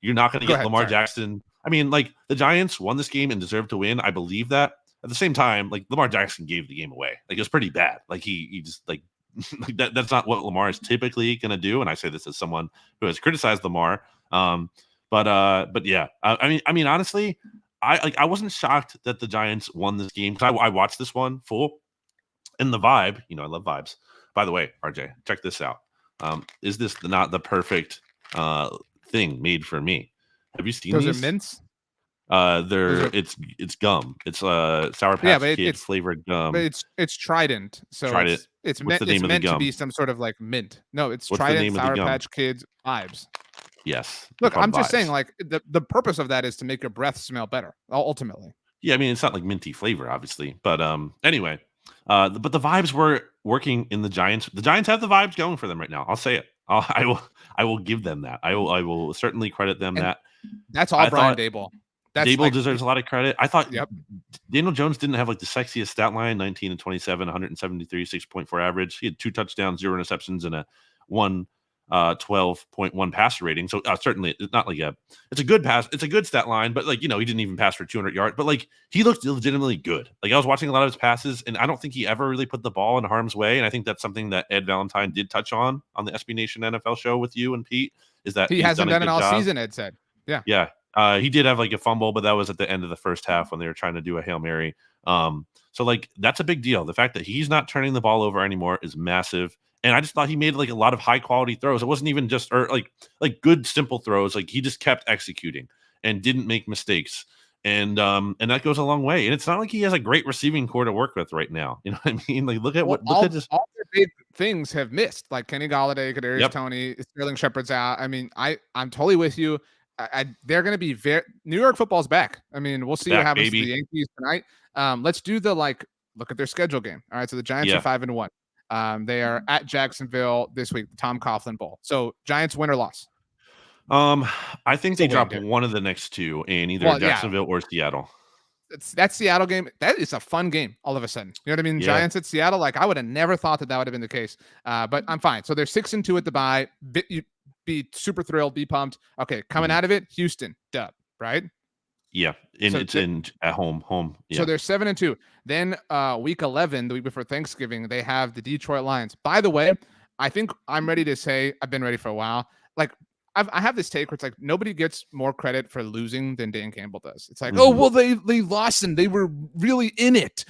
You're not going to get Lamar Jackson. I mean, the Giants won this game and deserved to win. I believe that. At the same time, Lamar Jackson gave the game away. It was pretty bad. He just that's not what Lamar is typically going to do. And I say this as someone who has criticized Lamar. But yeah, I mean, honestly, I wasn't shocked that the Giants won this game because I watched this one full. And the vibe, I love vibes. By the way, RJ, check this out. Is this not the perfect thing made for me? Have you seen those? These? Are mints? It's gum. It's Sour Patch Kid flavored gum. But it's Trident. So Trident. It's meant to be some sort of mint. No, it's What's Trident Sour Patch Kids vibes. Yes. Look, I'm just saying, the purpose of that is to make your breath smell better. Ultimately. Yeah, I mean, it's not minty flavor, obviously, but anyway. But the vibes were working in the Giants. The Giants have the vibes going for them right now. I'll say it. I will give them that. I will certainly credit them that. That's all Brian Daboll. Daboll deserves a lot of credit. I thought Daniel Jones didn't have the sexiest stat line, 19 and 27, 173, 6.4 average. He had 2 touchdowns, 0 interceptions, and a 12.1 passer rating. So certainly it's not it's a good pass. It's a good stat line, but he didn't even pass for 200 yards, but he looked legitimately good. I was watching a lot of his passes and I don't think he ever really put the ball in harm's way. And I think that's something that Ed Valentine did touch on the SB Nation NFL show with you and Pete, is that he hasn't done it all season. Ed said, yeah. He did have a fumble, but that was at the end of the first half when they were trying to do a Hail Mary. So that's a big deal. The fact that he's not turning the ball over anymore is massive. And I just thought he made a lot of high quality throws. It wasn't even just good simple throws. He just kept executing and didn't make mistakes. And that goes a long way. And it's not he has a great receiving core to work with right now. You know what I mean? Look at all the big things have missed. Kenny Golladay, Kadarius Toney, Sterling Shepard's out. I mean, I'm totally with you. They're going to be New York football's back. I mean, we'll see what happens to the Yankees tonight. Let's do the look at their schedule game. All right, so the Giants are 5-1. They are at Jacksonville this week, the Tom Coughlin Bowl. So Giants win or loss? I think they drop one of the next two in either Jacksonville or Seattle. That Seattle game, that is a fun game all of a sudden. You know what I mean? Yeah. Giants at Seattle, I would have never thought that would have been the case. But I'm fine. So they're 6-2 at the bye. Be super thrilled, be pumped. Okay, coming out of it, Houston, dub, right? Yeah, it's at home. Yeah. So they're 7-2. Then week 11, the week before Thanksgiving, they have the Detroit Lions. By the way, I think I'm ready to say I've been ready for a while. I have this take where it's nobody gets more credit for losing than Dan Campbell does. It's oh well, they lost and they were really in it,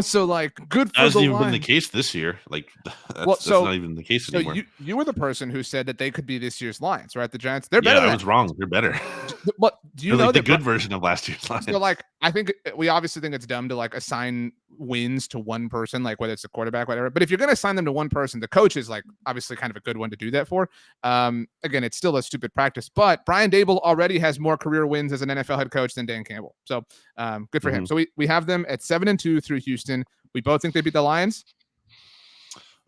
So good for hasn't the even Lions. been the case this year. That's not even the case anymore. So you were the person who said that they could be this year's Lions, right? The Giants, they're better. I was wrong. They're better. But do you know the good version of last year's Lions? So I think we obviously think it's dumb to assign wins to one person, whether it's the quarterback, whatever. But if you're going to assign them to one person, the coach is obviously kind of a good one to do that for. Again, it's still a stupid practice, but Brian Daboll already has more career wins as an NFL head coach than Dan Campbell. So good for him. So we have them at 7-2 through Houston. We both think they beat the Lions.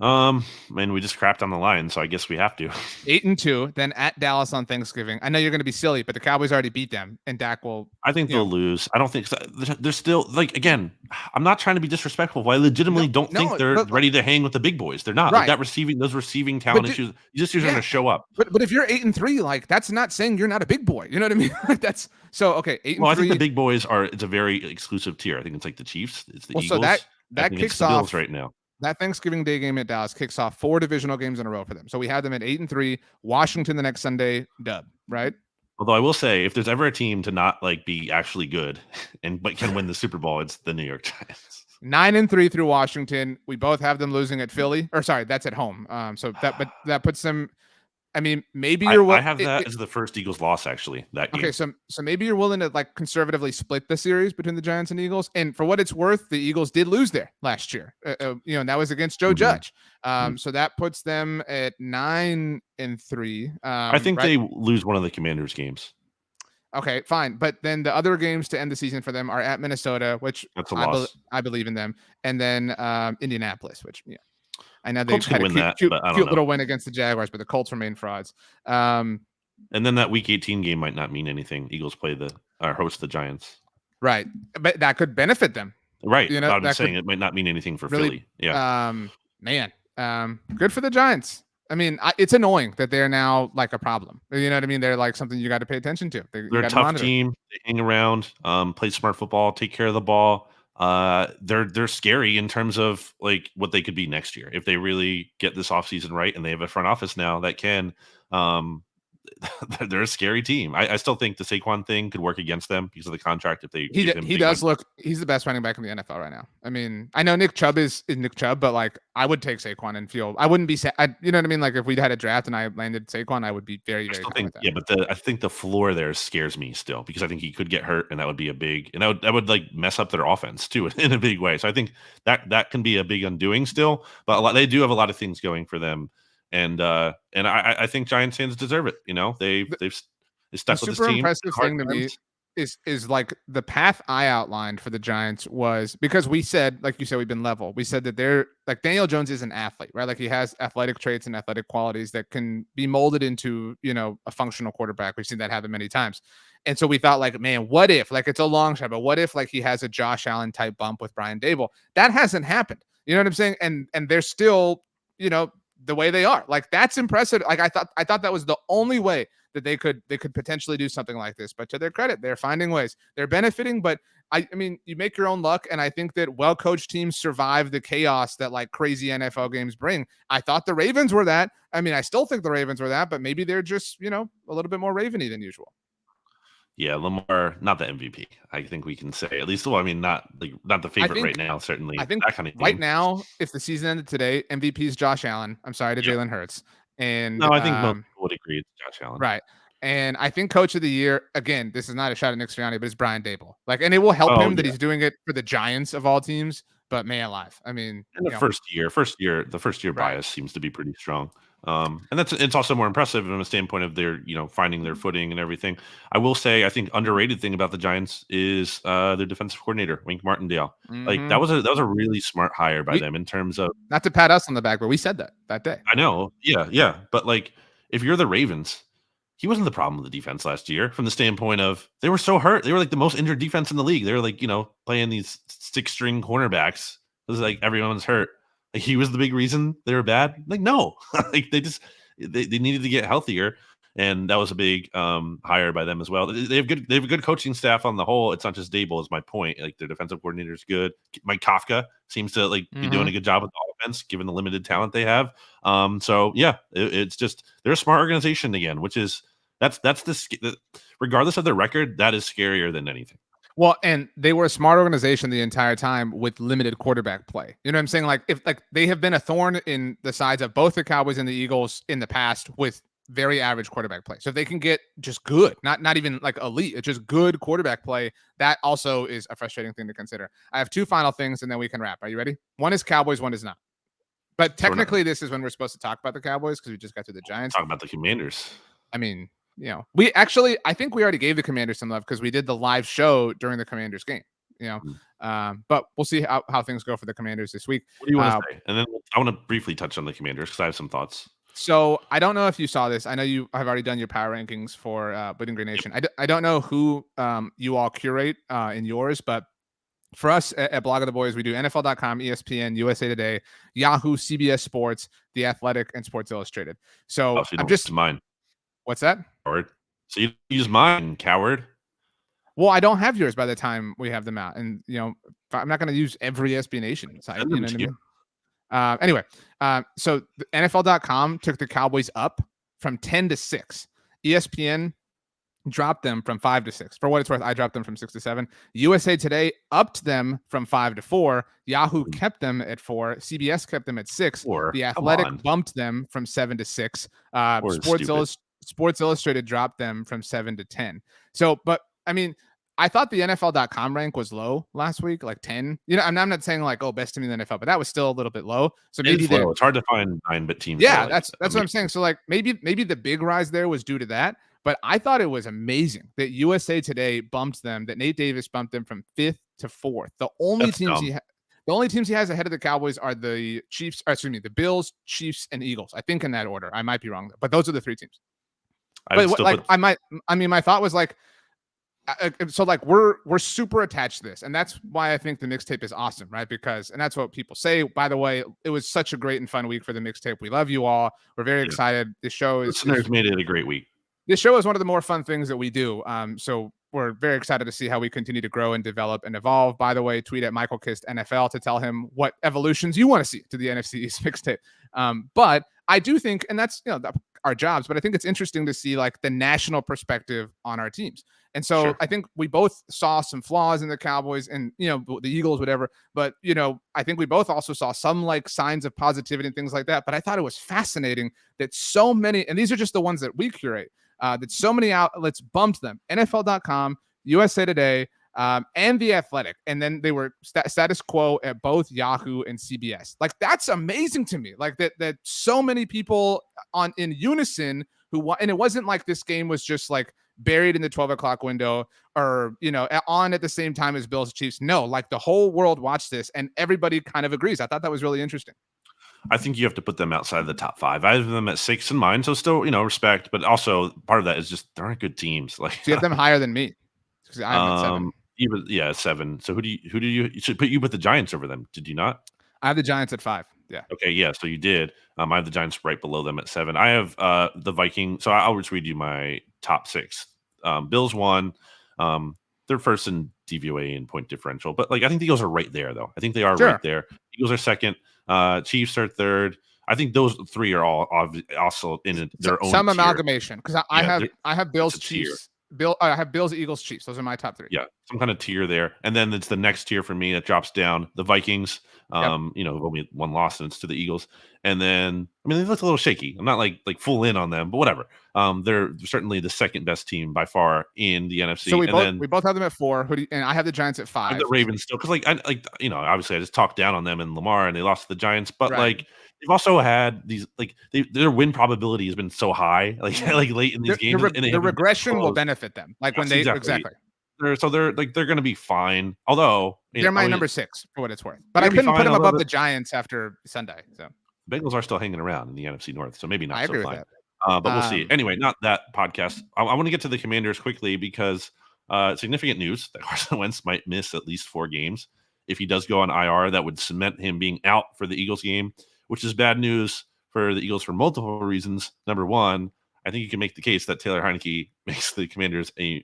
Man, we just crapped on the Lions, so I guess we have to. 8-2, then at Dallas on Thanksgiving. I know you're going to be silly, but the Cowboys already beat them, and Dak will. I think they'll lose. I don't think so. They're still like, again, I'm not trying to be disrespectful. I legitimately don't think they're ready to hang with the big boys. They're not. Right. Like those receiving talent issues. These issues are going to show up. But if you're 8-3, like that's not saying you're not a big boy. You know what I mean? That's so okay. 8-3. Well, I think the big boys it's a very exclusive tier. I think it's like the Chiefs. It's the Eagles. So that kicks the off Bills right now. That Thanksgiving Day game at Dallas kicks off 4 divisional games in a row for them. So we had them at 8-3. Washington the next Sunday, dub, right? Although I will say, if there's ever a team to not like be actually good but can win the Super Bowl, it's the New York Giants. 9-3 through Washington. We both have them losing at Philly. Or sorry, that's at home. So that puts them. I mean, maybe I have that as the first Eagles loss, actually, that game. Okay, so maybe you're willing to like conservatively split the series between the Giants and Eagles. And for what it's worth, the Eagles did lose there last year. And that was against Joe Judge. So that puts them at 9-3. I think they lose one of the Commanders games. Okay, fine. But then the other games to end the season for them are at Minnesota, which that's a loss. I believe in them, and then Indianapolis, which I know they had a cute little win against the Jaguars, but the Colts remain frauds. And then that Week 18 game might not mean anything. Eagles play host the Giants. Right, but that could benefit them. Right. I'm saying it might not mean anything for Philly. Yeah. Good for the Giants. I mean, it's annoying that they're now like a problem. You know what I mean? They're like something you got to pay attention to. They're a tough team. They hang around, play smart football, take care of the ball. They're scary in terms of like what they could be next year if they really get this offseason right, and they have a front office now that can they're a scary team. I still think the Saquon thing could work against them because of the contract. If they he's the best running back in the NFL right now. I mean, I know Nick Chubb is Nick Chubb, but like I would take Saquon and I wouldn't be you know what I mean? Like if we'd had a draft and I landed Saquon, I would be very, very fine with that. Yeah, but I think the floor there scares me still because I think he could get hurt and that would be that would like mess up their offense too in a big way. So I think that can be a big undoing still, but they do have a lot of things going for them. And I think Giants fans deserve it. You know, they've stuck with this team. Super impressive thing to me is like the path I outlined for the Giants was because we said, like you said, we've been level. We said that they're like Daniel Jones is an athlete, right? Like he has athletic traits and athletic qualities that can be molded into, a functional quarterback. We've seen that happen many times. And so we thought like, man, what if like it's a long shot, but what if like he has a Josh Allen type bump with Brian Dable? That hasn't happened. You know what I'm saying? And they're still, the way they are. Like that's impressive. Like I thought that was the only way that they could potentially do something like this. But to their credit, they're finding ways. They're benefiting, but I mean, you make your own luck, and I think that well-coached teams survive the chaos that like crazy NFL games bring. I thought the Ravens were that. I mean, I still think the Ravens were that, but maybe they're just, a little bit more Raveny than usual. Yeah, Lamar, not the MVP. I think we can say at least. Well, I mean, not the favorite right now. Certainly, I think that kind of right now, if the season ended today, MVP is Josh Allen. I'm sorry to Jalen Hurts. And no, I think most people would agree it's Josh Allen. Right. And I think Coach of the Year, again, this is not a shot at Nick Sirianni, but it's Brian Dable. Like, and it will help him that he's doing it for the Giants of all teams. But man, alive. I mean, in the first year bias seems to be pretty strong. And it's also more impressive from a standpoint of their, finding their footing and everything. I will say, I think underrated thing about the Giants is their defensive coordinator, Wink Martindale. Mm-hmm. Like that was a really smart hire by them in terms of not to pat us on the back, but we said that day. I know. Yeah. But like, if you're the Ravens, he wasn't the problem with the defense last year from the standpoint of they were so hurt. They were like the most injured defense in the league. They were like, playing these 6-string cornerbacks. It was like everyone was hurt. Like he was the big reason they were bad. Like, no, like they needed to get healthier. And that was a big hire by them as well. They have a good coaching staff on the whole. It's not just Dable is my point. Like their defensive coordinator is good. Mike Kafka seems to be doing a good job with the offense, given the limited talent they have. So yeah, it's just, they're a smart organization again, which is, that's regardless of their record, that is scarier than anything. Well, and they were a smart organization the entire time with limited quarterback play. You know what I'm saying? Like if they have been a thorn in the sides of both the Cowboys and the Eagles in the past with very average quarterback play. So if they can get just good, not even like elite, it's just good quarterback play, that also is a frustrating thing to consider. I have two final things and then we can wrap. Are you ready? One is Cowboys, one is not. But technically this is when we're supposed to talk about the Cowboys because we just got to the Giants. Talk about the Commanders. I mean, I think we already gave the Commanders some love because we did the live show during the Commanders game. But we'll see how things go for the Commanders this week. What do you want to say? And then I want to briefly touch on the Commanders because I have some thoughts. So I don't know if you saw this. I know you have already done your power rankings for Bleeding Green Nation. I don't know who you all curate in yours, but for us at Blog of the Boys, we do NFL.com, ESPN, USA Today, Yahoo, CBS Sports, The Athletic, and Sports Illustrated. So I'm just mine. What's that? Coward. So you use mine, coward. Well, I don't have yours by the time we have them out, and I'm not going to use every SB Nation site. You know what I mean? Anyway, so the NFL.com took the Cowboys up from 10 to 6. ESPN dropped them from 5 to 6. For what it's worth, I dropped them from 6 to 7. USA Today upped them from 5 to 4. Yahoo kept them at 4. CBS kept them at 6. The Athletic bumped them from 7 to 6. Sports Illustrated dropped them from 7 to 10. So, but I mean, I thought the NFL.com rank was low last week, like 10. I'm not saying like, best team in the NFL, but that was still a little bit low. So maybe it's hard to find 9-bit teams. Yeah, that's what I'm saying. So like maybe the big rise there was due to that. But I thought it was amazing that USA Today bumped them, that Nate Davis bumped them from 5th to 4th. The only teams he has ahead of the Cowboys are the the Bills, Chiefs, and Eagles. I think in that order. I might be wrong, but those are the 3 teams. My thought was like, so like we're super attached to this, and that's why I think the mixtape is awesome, right? And that's what people say. By the way, it was such a great and fun week for the mixtape. We love you all. We're very excited. The show listeners made it a great week. This show is one of the more fun things that we do. So we're very excited to see how we continue to grow and develop and evolve. By the way, tweet at Michael Kist NFL to tell him what evolutions you want to see to the NFC East Mixtape. But I do think, and that's our jobs, but I think it's interesting to see like the national perspective on our teams. And so I think we both saw some flaws in the Cowboys and, the Eagles, whatever. But, I think we both also saw some like signs of positivity and things like that. But I thought it was fascinating that so many, and these are just the ones that we curate, that so many outlets bumped them. NFL.com, USA Today, and The Athletic. And then they were status quo at both Yahoo and CBS. Like, that's amazing to me. Like that so many people in unison and it wasn't like this game was just like buried in the 12 o'clock window or, on at the same time as Bills Chiefs. No, like the whole world watched this and everybody kind of agrees. I thought that was really interesting. I think you have to put them outside of the top 5. I have them at 6 in mine, so still, respect. But also part of that is just there aren't good teams. Like, so you have them higher than me. I have 7. 7. So who do you should put the Giants over them? Did you not? I have the Giants at 5. Yeah. Okay. Yeah. So you did. I have the Giants right below them at 7. I have the Vikings. So I'll just read you my top 6. Bills 1. They're first in DVOA and point differential, but like I think the Eagles are right there, though. I think they are right there. Eagles are 2nd. Chiefs are 3rd. I think those 3 are all also in their own some amalgamation because I have Bills, Chiefs. I have Bills, Eagles, Chiefs. Those are my top 3. Yeah, some kind of tier there, and then it's the next tier for me that drops down. The Vikings, only 1 loss, and it's to the Eagles. And then, they look a little shaky. I'm not like full in on them, but whatever. They're certainly the 2nd best team by far in the NFC. So we both have them at 4. And I have the Giants at 5. The Ravens still, because obviously I just talked down on them in Lamar, and they lost to the Giants, but they've also had these their win probability has been so high, late in these games. The regression will benefit them, when they exactly. They're going to be fine. Although they're my number 6 for what it's worth, but I couldn't put them above the Giants after Sunday. So Bengals are still hanging around in the NFC North, so maybe not. I agree so fine. With that. But we'll see. Anyway, not that podcast. I want to get to the Commanders quickly because significant news that Carson Wentz might miss at least 4 games. If he does go on IR, that would cement him being out for the Eagles game, which is bad news for the Eagles for multiple reasons. Number 1, I think you can make the case that Taylor Heineke makes the Commanders I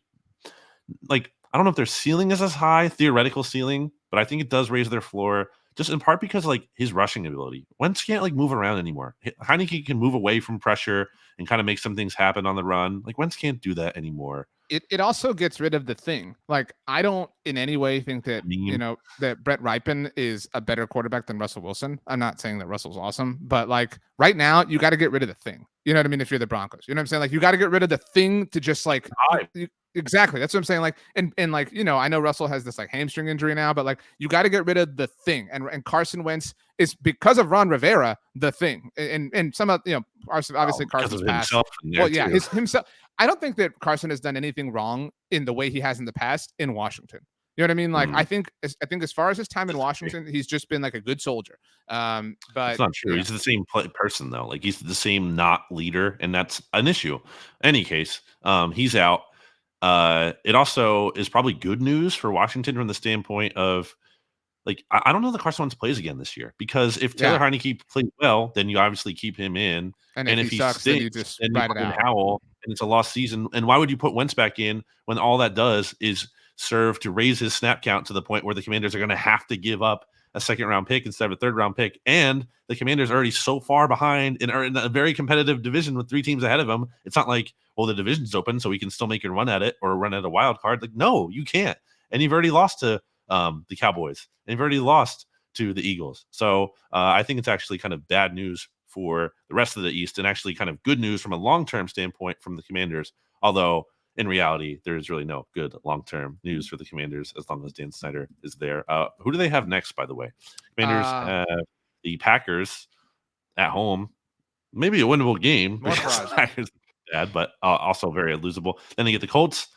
don't know if their ceiling is as high, theoretical ceiling, but I think it does raise their floor. Just in part because his rushing ability. Wentz can't move around anymore. Heineke can move away from pressure and kind of make some things happen on the run. Wentz can't do that anymore. It also gets rid of the thing. I don't in any way think that that Brett Rypien is a better quarterback than Russell Wilson. I'm not saying that Russell's awesome, but right now you got to get rid of the thing. You know what I mean? If you're the Broncos, you know what I'm saying? You got to get rid of the thing to just exactly. That's what I'm saying. I know Russell has this hamstring injury now, but you got to get rid of the thing. And Carson Wentz is, because of Ron Rivera, the thing. And some of obviously Carson's past. Well, yeah, himself. I don't think that Carson has done anything wrong in the way he has in the past in Washington. You know what I mean? Like, I think as far as his time in Washington, he's just been like a good soldier. But it's not true. He's the same person though. Like he's the same not leader, and that's an issue. Any case, he's out. It also is probably good news for Washington from the standpoint of like I don't know that Carson Wentz plays again this year, because if Taylor Heineke plays well, then you obviously keep him in, and if he sucks, then you just ride it out. Howell, and it's a lost season. And why would you put Wentz back in when all that does is serve to raise his snap count to the point where the Commanders are going to have to give up a second-round pick instead of a third-round pick, and the Commanders are already so far behind and are in a very competitive division with 3 teams ahead of them. It's not like, well, the division's open, so we can still make a run at it or run at a wild card. Like, no, you can't. And you've already lost to the Cowboys, and you've already lost to the Eagles. So I think it's actually kind of bad news for the rest of the East, and actually kind of good news from a long-term standpoint from the Commanders, although in reality, there is really no good long-term news for the Commanders as long as Dan Snyder is there. Who do they have next, by the way? Commanders have the Packers at home. Maybe a winnable game. Packers bad, but also very losable. Then they get the Colts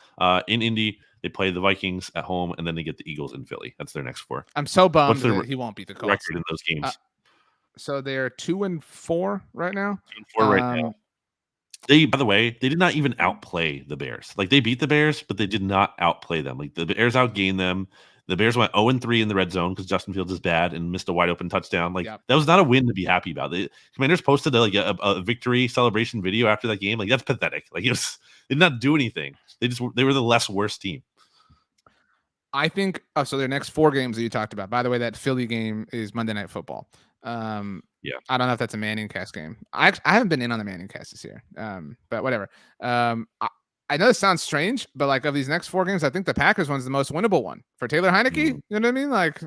in Indy. They play the Vikings at home, and then they get the Eagles in Philly. That's their next 4. I'm so bummed that he won't beat the Colts. Record in those games. So they're 2-4 right now. 2-4 right now. They, by the way, they did not even outplay the Bears. Like, they beat the Bears, but they did not outplay them. Like, the Bears outgained them. The Bears went 0-3 in the red zone because Justin Fields is bad and missed a wide open touchdown. Like, that was not a win to be happy about. The Commanders posted a victory celebration video after that game. Like, that's pathetic. Like, they did not do anything. They were the less worse team. I think so their next 4 games that you talked about. By the way, that Philly game is Monday Night Football. I don't know if that's a Manning cast game. I haven't been in on the Manning cast this year. But whatever. I know this sounds strange, but like of these next 4 games, I think the Packers one's the most winnable one for Taylor Heineke. You know what I mean? Like,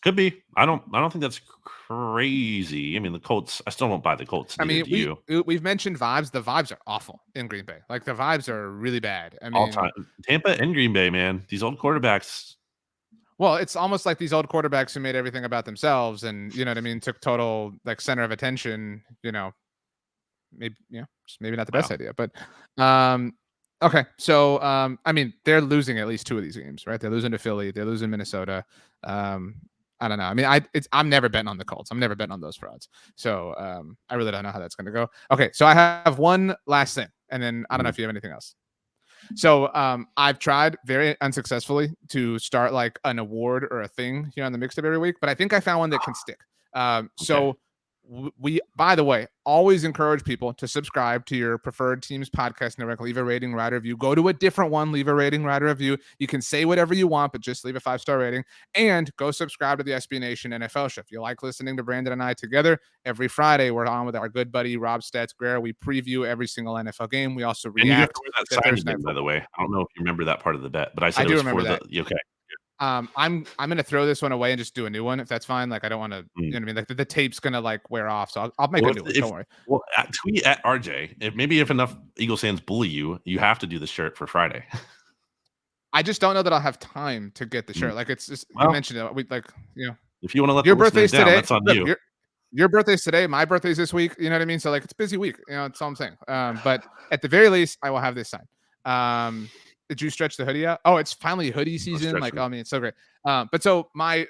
could be. I don't think that's crazy. I mean, the Colts, I still don't buy the Colts. I mean, we've mentioned vibes. The vibes are awful in Green Bay. Like, the vibes are really bad. I mean, all time. Tampa and Green Bay, man. These old quarterbacks. Well, it's almost like these old quarterbacks who made everything about themselves, and you know what I mean, took total like center of attention. Maybe not the best idea, but okay. So I mean, they're losing at least 2 of these games, right? They're losing to Philly, they're losing Minnesota. I don't know. I mean, I'm never betting on the Colts. I'm never betting on those frauds. So I really don't know how that's going to go. Okay, so I have one last thing, and then I don't know if you have anything else. So I've tried very unsuccessfully to start like an award or a thing here on the Mixtape every week, but I think I found one that can stick. So we, by the way, always encourage people to subscribe to your preferred team's podcast network. Leave a rating, write a review. Go to a different one, leave a rating, write a review. You can say whatever you want, but just leave a 5-star rating. And go subscribe to the SB Nation NFL show. If you like listening to Brandon and I together, every Friday we're on with our good buddy Rob Stats-Greer. We preview every single NFL game. We also react. And you have to wear that sign again, by the way. I don't know if you remember that part of the bet, but I said it was for that. Okay. I'm gonna throw this one away and just do a new one if that's fine. Like, I don't want to, you know what I mean? Like the tape's gonna like wear off, so I'll make a new one. Don't worry. Well, tweet at RJ. If enough Eagles fans bully you, you have to do the shirt for Friday. I just don't know that I'll have time to get the shirt. Like, it's just you mentioned it. We like, if you want to let your birthday's down, today, that's on you. Your birthday's today. My birthday's this week. You know what I mean? So like, it's a busy week. That's all I'm saying. But at the very least, I will have this sign. Did you stretch the hoodie out? Oh, it's finally hoodie season. Like, I mean, it's so great. But so my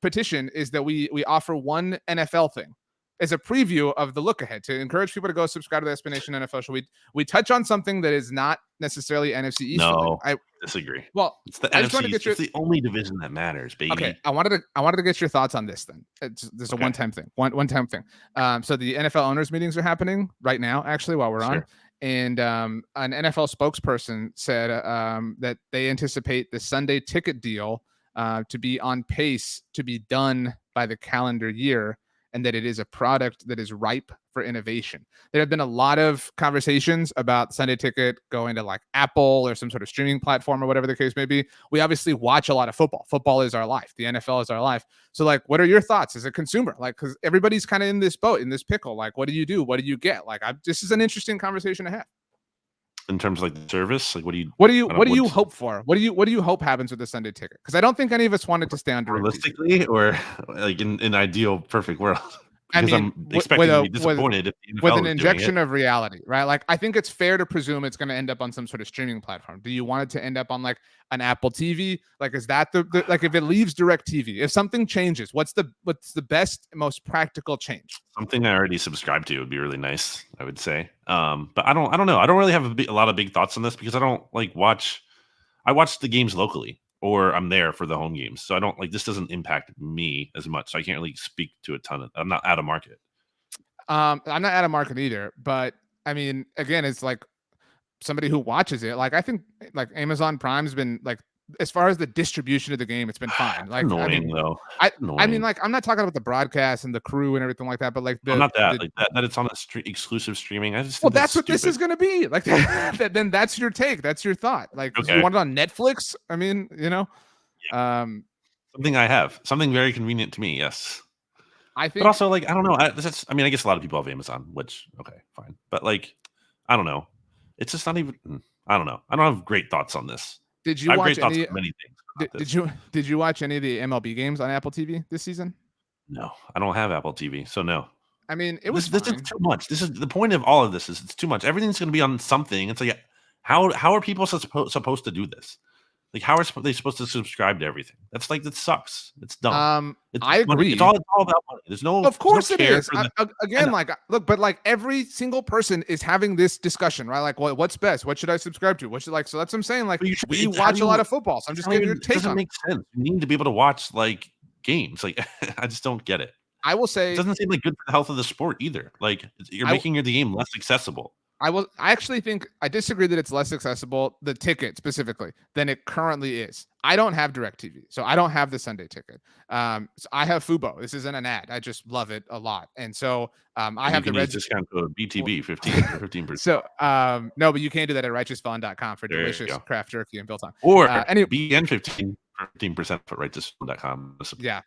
petition is that we offer one NFL thing as a preview of the look ahead to encourage people to go subscribe to the SB Nation NFL show. We touch on something that is not necessarily NFC East. No, I disagree. Well, it's the NFC East. It's the only division that matters, baby. Okay, I wanted to get your thoughts on this. Then it's a one-time thing. One-time thing. So the NFL owners meetings are happening right now, actually, while we're on. And an NFL spokesperson said that they anticipate the Sunday ticket deal to be on pace to be done by the calendar year, and that it is a product that is ripe for innovation. There have been a lot of conversations about Sunday ticket going to like Apple or some sort of streaming platform or whatever the case may be. We obviously watch a lot of football. Football is our life. The NFL is our life. So like, what are your thoughts as a consumer? Like, because everybody's kind of in this boat, in this pickle. Like, what do you do? What do you get? Like, this is an interesting conversation to have. In terms of like the service, like what do you hope for? What do you hope happens with the Sunday ticket? Because I don't think any of us wanted to stay under realistically, or like in ideal perfect world. Because I'm expecting to be disappointed if the NFL with an injection of reality, right? Like, I think it's fair to presume it's going to end up on some sort of streaming platform. Do you want it to end up on like an Apple TV? Like, is that the like, if it leaves DirecTV, if something changes, what's the best, most practical change? Something I already subscribe to would be really nice, I would say. But I don't know. I don't really have a lot of big thoughts on this because I don't like watch. I watch the games locally, or I'm there for the home games. So I don't like, this doesn't impact me as much. So I can't really speak to a ton of, I'm not out of market. I'm not out of market either, but I mean, again, it's like somebody who watches it. Like, I think like Amazon Prime's been like, as far as the distribution of the game, it's been fine. Like, annoying though. I mean, like, I'm not talking about the broadcast and the crew and everything like that, but like not that it's on a exclusive streaming. I just that's what this is going to be like. Then that's your take. That's your thought. Like, okay. You want it on Netflix? I mean, yeah. Something I have, something very convenient to me. Yes. I think, but also like, I don't know. I guess a lot of people have Amazon, which, okay, fine. But like, I don't know. It's just not even, I don't know. I don't have great thoughts on this. Did you watch many things? Did you watch any of the MLB games on Apple TV this season? No, I don't have Apple TV, so no. I mean, this is too much. This is the point of all of this. Is it's too much. Everything's going to be on something. It's like, how are people supposed to do this? Like, how are they supposed to subscribe to everything? That's like, that sucks. It's dumb. I agree. It's all about money. There's no. Of course it is. Again, like, look, but like every single person is having this discussion, right? Like, what's best? What should I subscribe to? What should, like? So that's what I'm saying. Like, we watch a lot of football. So I'm just getting your take on it. Doesn't make sense. You need to be able to watch like games. Like, I just don't get it. I will say it doesn't seem like good for the health of the sport either. Like, you're making the game less accessible. I actually think I disagree that it's less accessible, the ticket specifically, than it currently is. I don't have DirecTV, so I don't have the Sunday ticket. So I have Fubo. This isn't an ad. I just love it a lot. And so I have the red discount code BTB 15%. So no, but you can't do that at righteousfun.com for delicious craft jerky and Biltong. Or BN 15% for righteousfun.com. Yeah.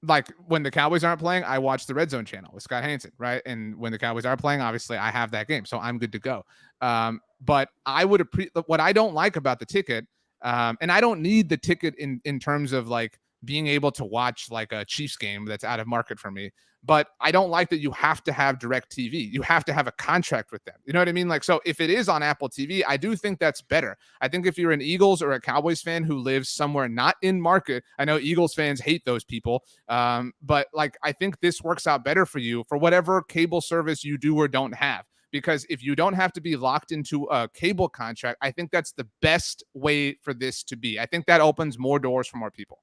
Like, when the Cowboys aren't playing, I watch the Red Zone channel with Scott Hansen, right? And when the Cowboys are playing, obviously I have that game, so I'm good to go. But I would what I don't like about the ticket, and I don't need the ticket in terms of like being able to watch like a Chiefs game that's out of market for me. But I don't like that you have to have DirecTV. You have to have a contract with them. You know what I mean? Like, so if it is on Apple TV, I do think that's better. I think if you're an Eagles or a Cowboys fan who lives somewhere not in market, I know Eagles fans hate those people. But like, I think this works out better for you for whatever cable service you do or don't have. Because if you don't have to be locked into a cable contract, I think that's the best way for this to be. I think that opens more doors for more people.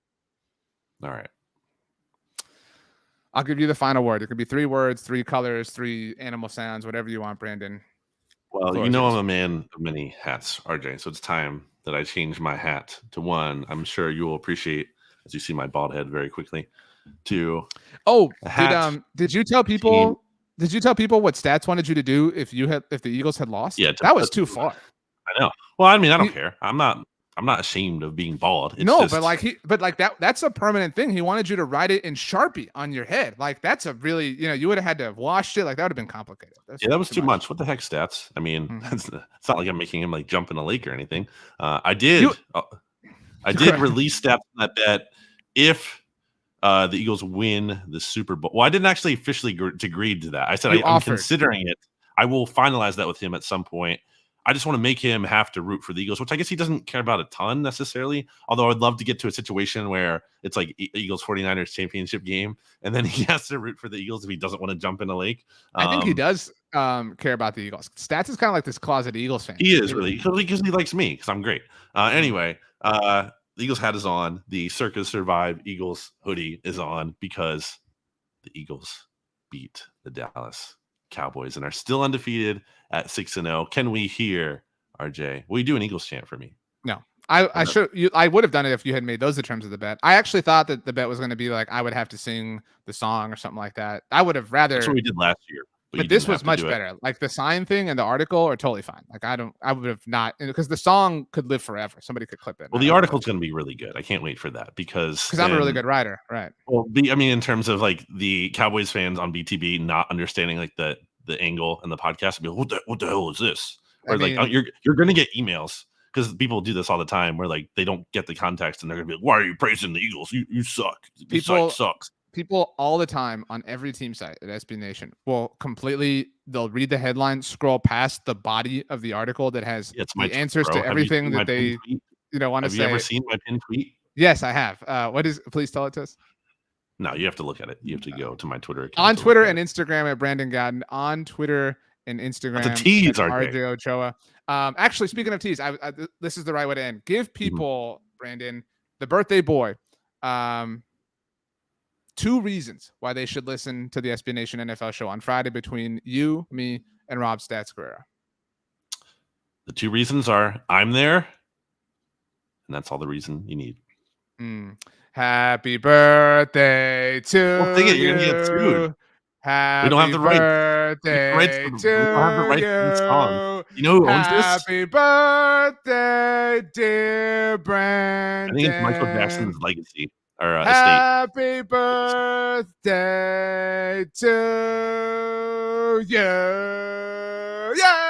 All right. I'll give you the final word. It could be 3 words, 3 colors, 3 animal sounds, whatever you want, Brandon. Well, I'm a man of many hats, RJ. So it's time that I change my hat to one I'm sure you will appreciate, as you see my bald head very quickly, to did you tell people what Stats wanted you to do if the Eagles had lost? Yeah, that was too far. I know. Well, I mean, I don't care. I'm not ashamed of being bald. That's a permanent thing. He wanted you to write it in Sharpie on your head. Like, that's a really, you would have had to have washed it. Like, that would have been complicated. That was too much. What the heck, Stats? I mean, it's not like I'm making him like jump in a lake or anything. I did release Stats on that bet if the Eagles win the Super Bowl. Well, I didn't actually officially agree to that. I said I'm considering it. I will finalize that with him at some point. I just want to make him have to root for the Eagles, which I guess he doesn't care about a ton necessarily. Although I'd love to get to a situation where it's like Eagles 49ers championship game, and then he has to root for the Eagles if he doesn't want to jump in a lake. I think he does care about the Eagles. Stats is kind of like this closet Eagles fan. He is really, because he likes me, because I'm great. Anyway, the Eagles hat is on. The Circus Survive Eagles hoodie is on because the Eagles beat the Dallas Cowboys and are still undefeated at 6-0. Can we hear, RJ? Will you do an Eagles chant for me? No, I would have done it if you had made those the terms of the bet. I actually thought that the bet was going to be like I would have to sing the song or something like that. I would have rather. That's what we did last year. But this was much better. Like, the sign thing and the article are totally fine. Like, I would have not, because the song could live forever. Somebody could clip it. Well, the article's going to be really good. I can't wait for that because I'm a really good writer, right? Well, in terms of like the Cowboys fans on BTB not understanding like the angle and the podcast, be like, what the hell is this? Or you're going to get emails because people do this all the time where like they don't get the context and they're going to be like, why are you praising the Eagles? You suck. Sucks. people all the time on every team site at SB Nation will they'll read the headline, scroll past the body of the article that has the answers to everything that they want to say. Have you ever seen my pinned tweet? Yes, I have. Please tell it to us. No, you have to look at it. You have to go to my Twitter account. On Twitter and Instagram at Brandon Gowton. On Twitter and Instagram at RJ Ochoa. Actually, speaking of tease, this is the right way to end. Give people, Brandon, the birthday boy, 2 reasons why they should listen to the SB Nation NFL show on Friday between you, me, and Rob Stats Guerrero. The 2 reasons are I'm there, and that's all the reason you need. Happy birthday to you. You're gonna get sued. Happy we don't have the birthday rights. We don't have the rights to this song. You know who owns this? Happy birthday, dear Brandon. I think it's Michael Jackson's legacy or Happy birthday to you. Yeah.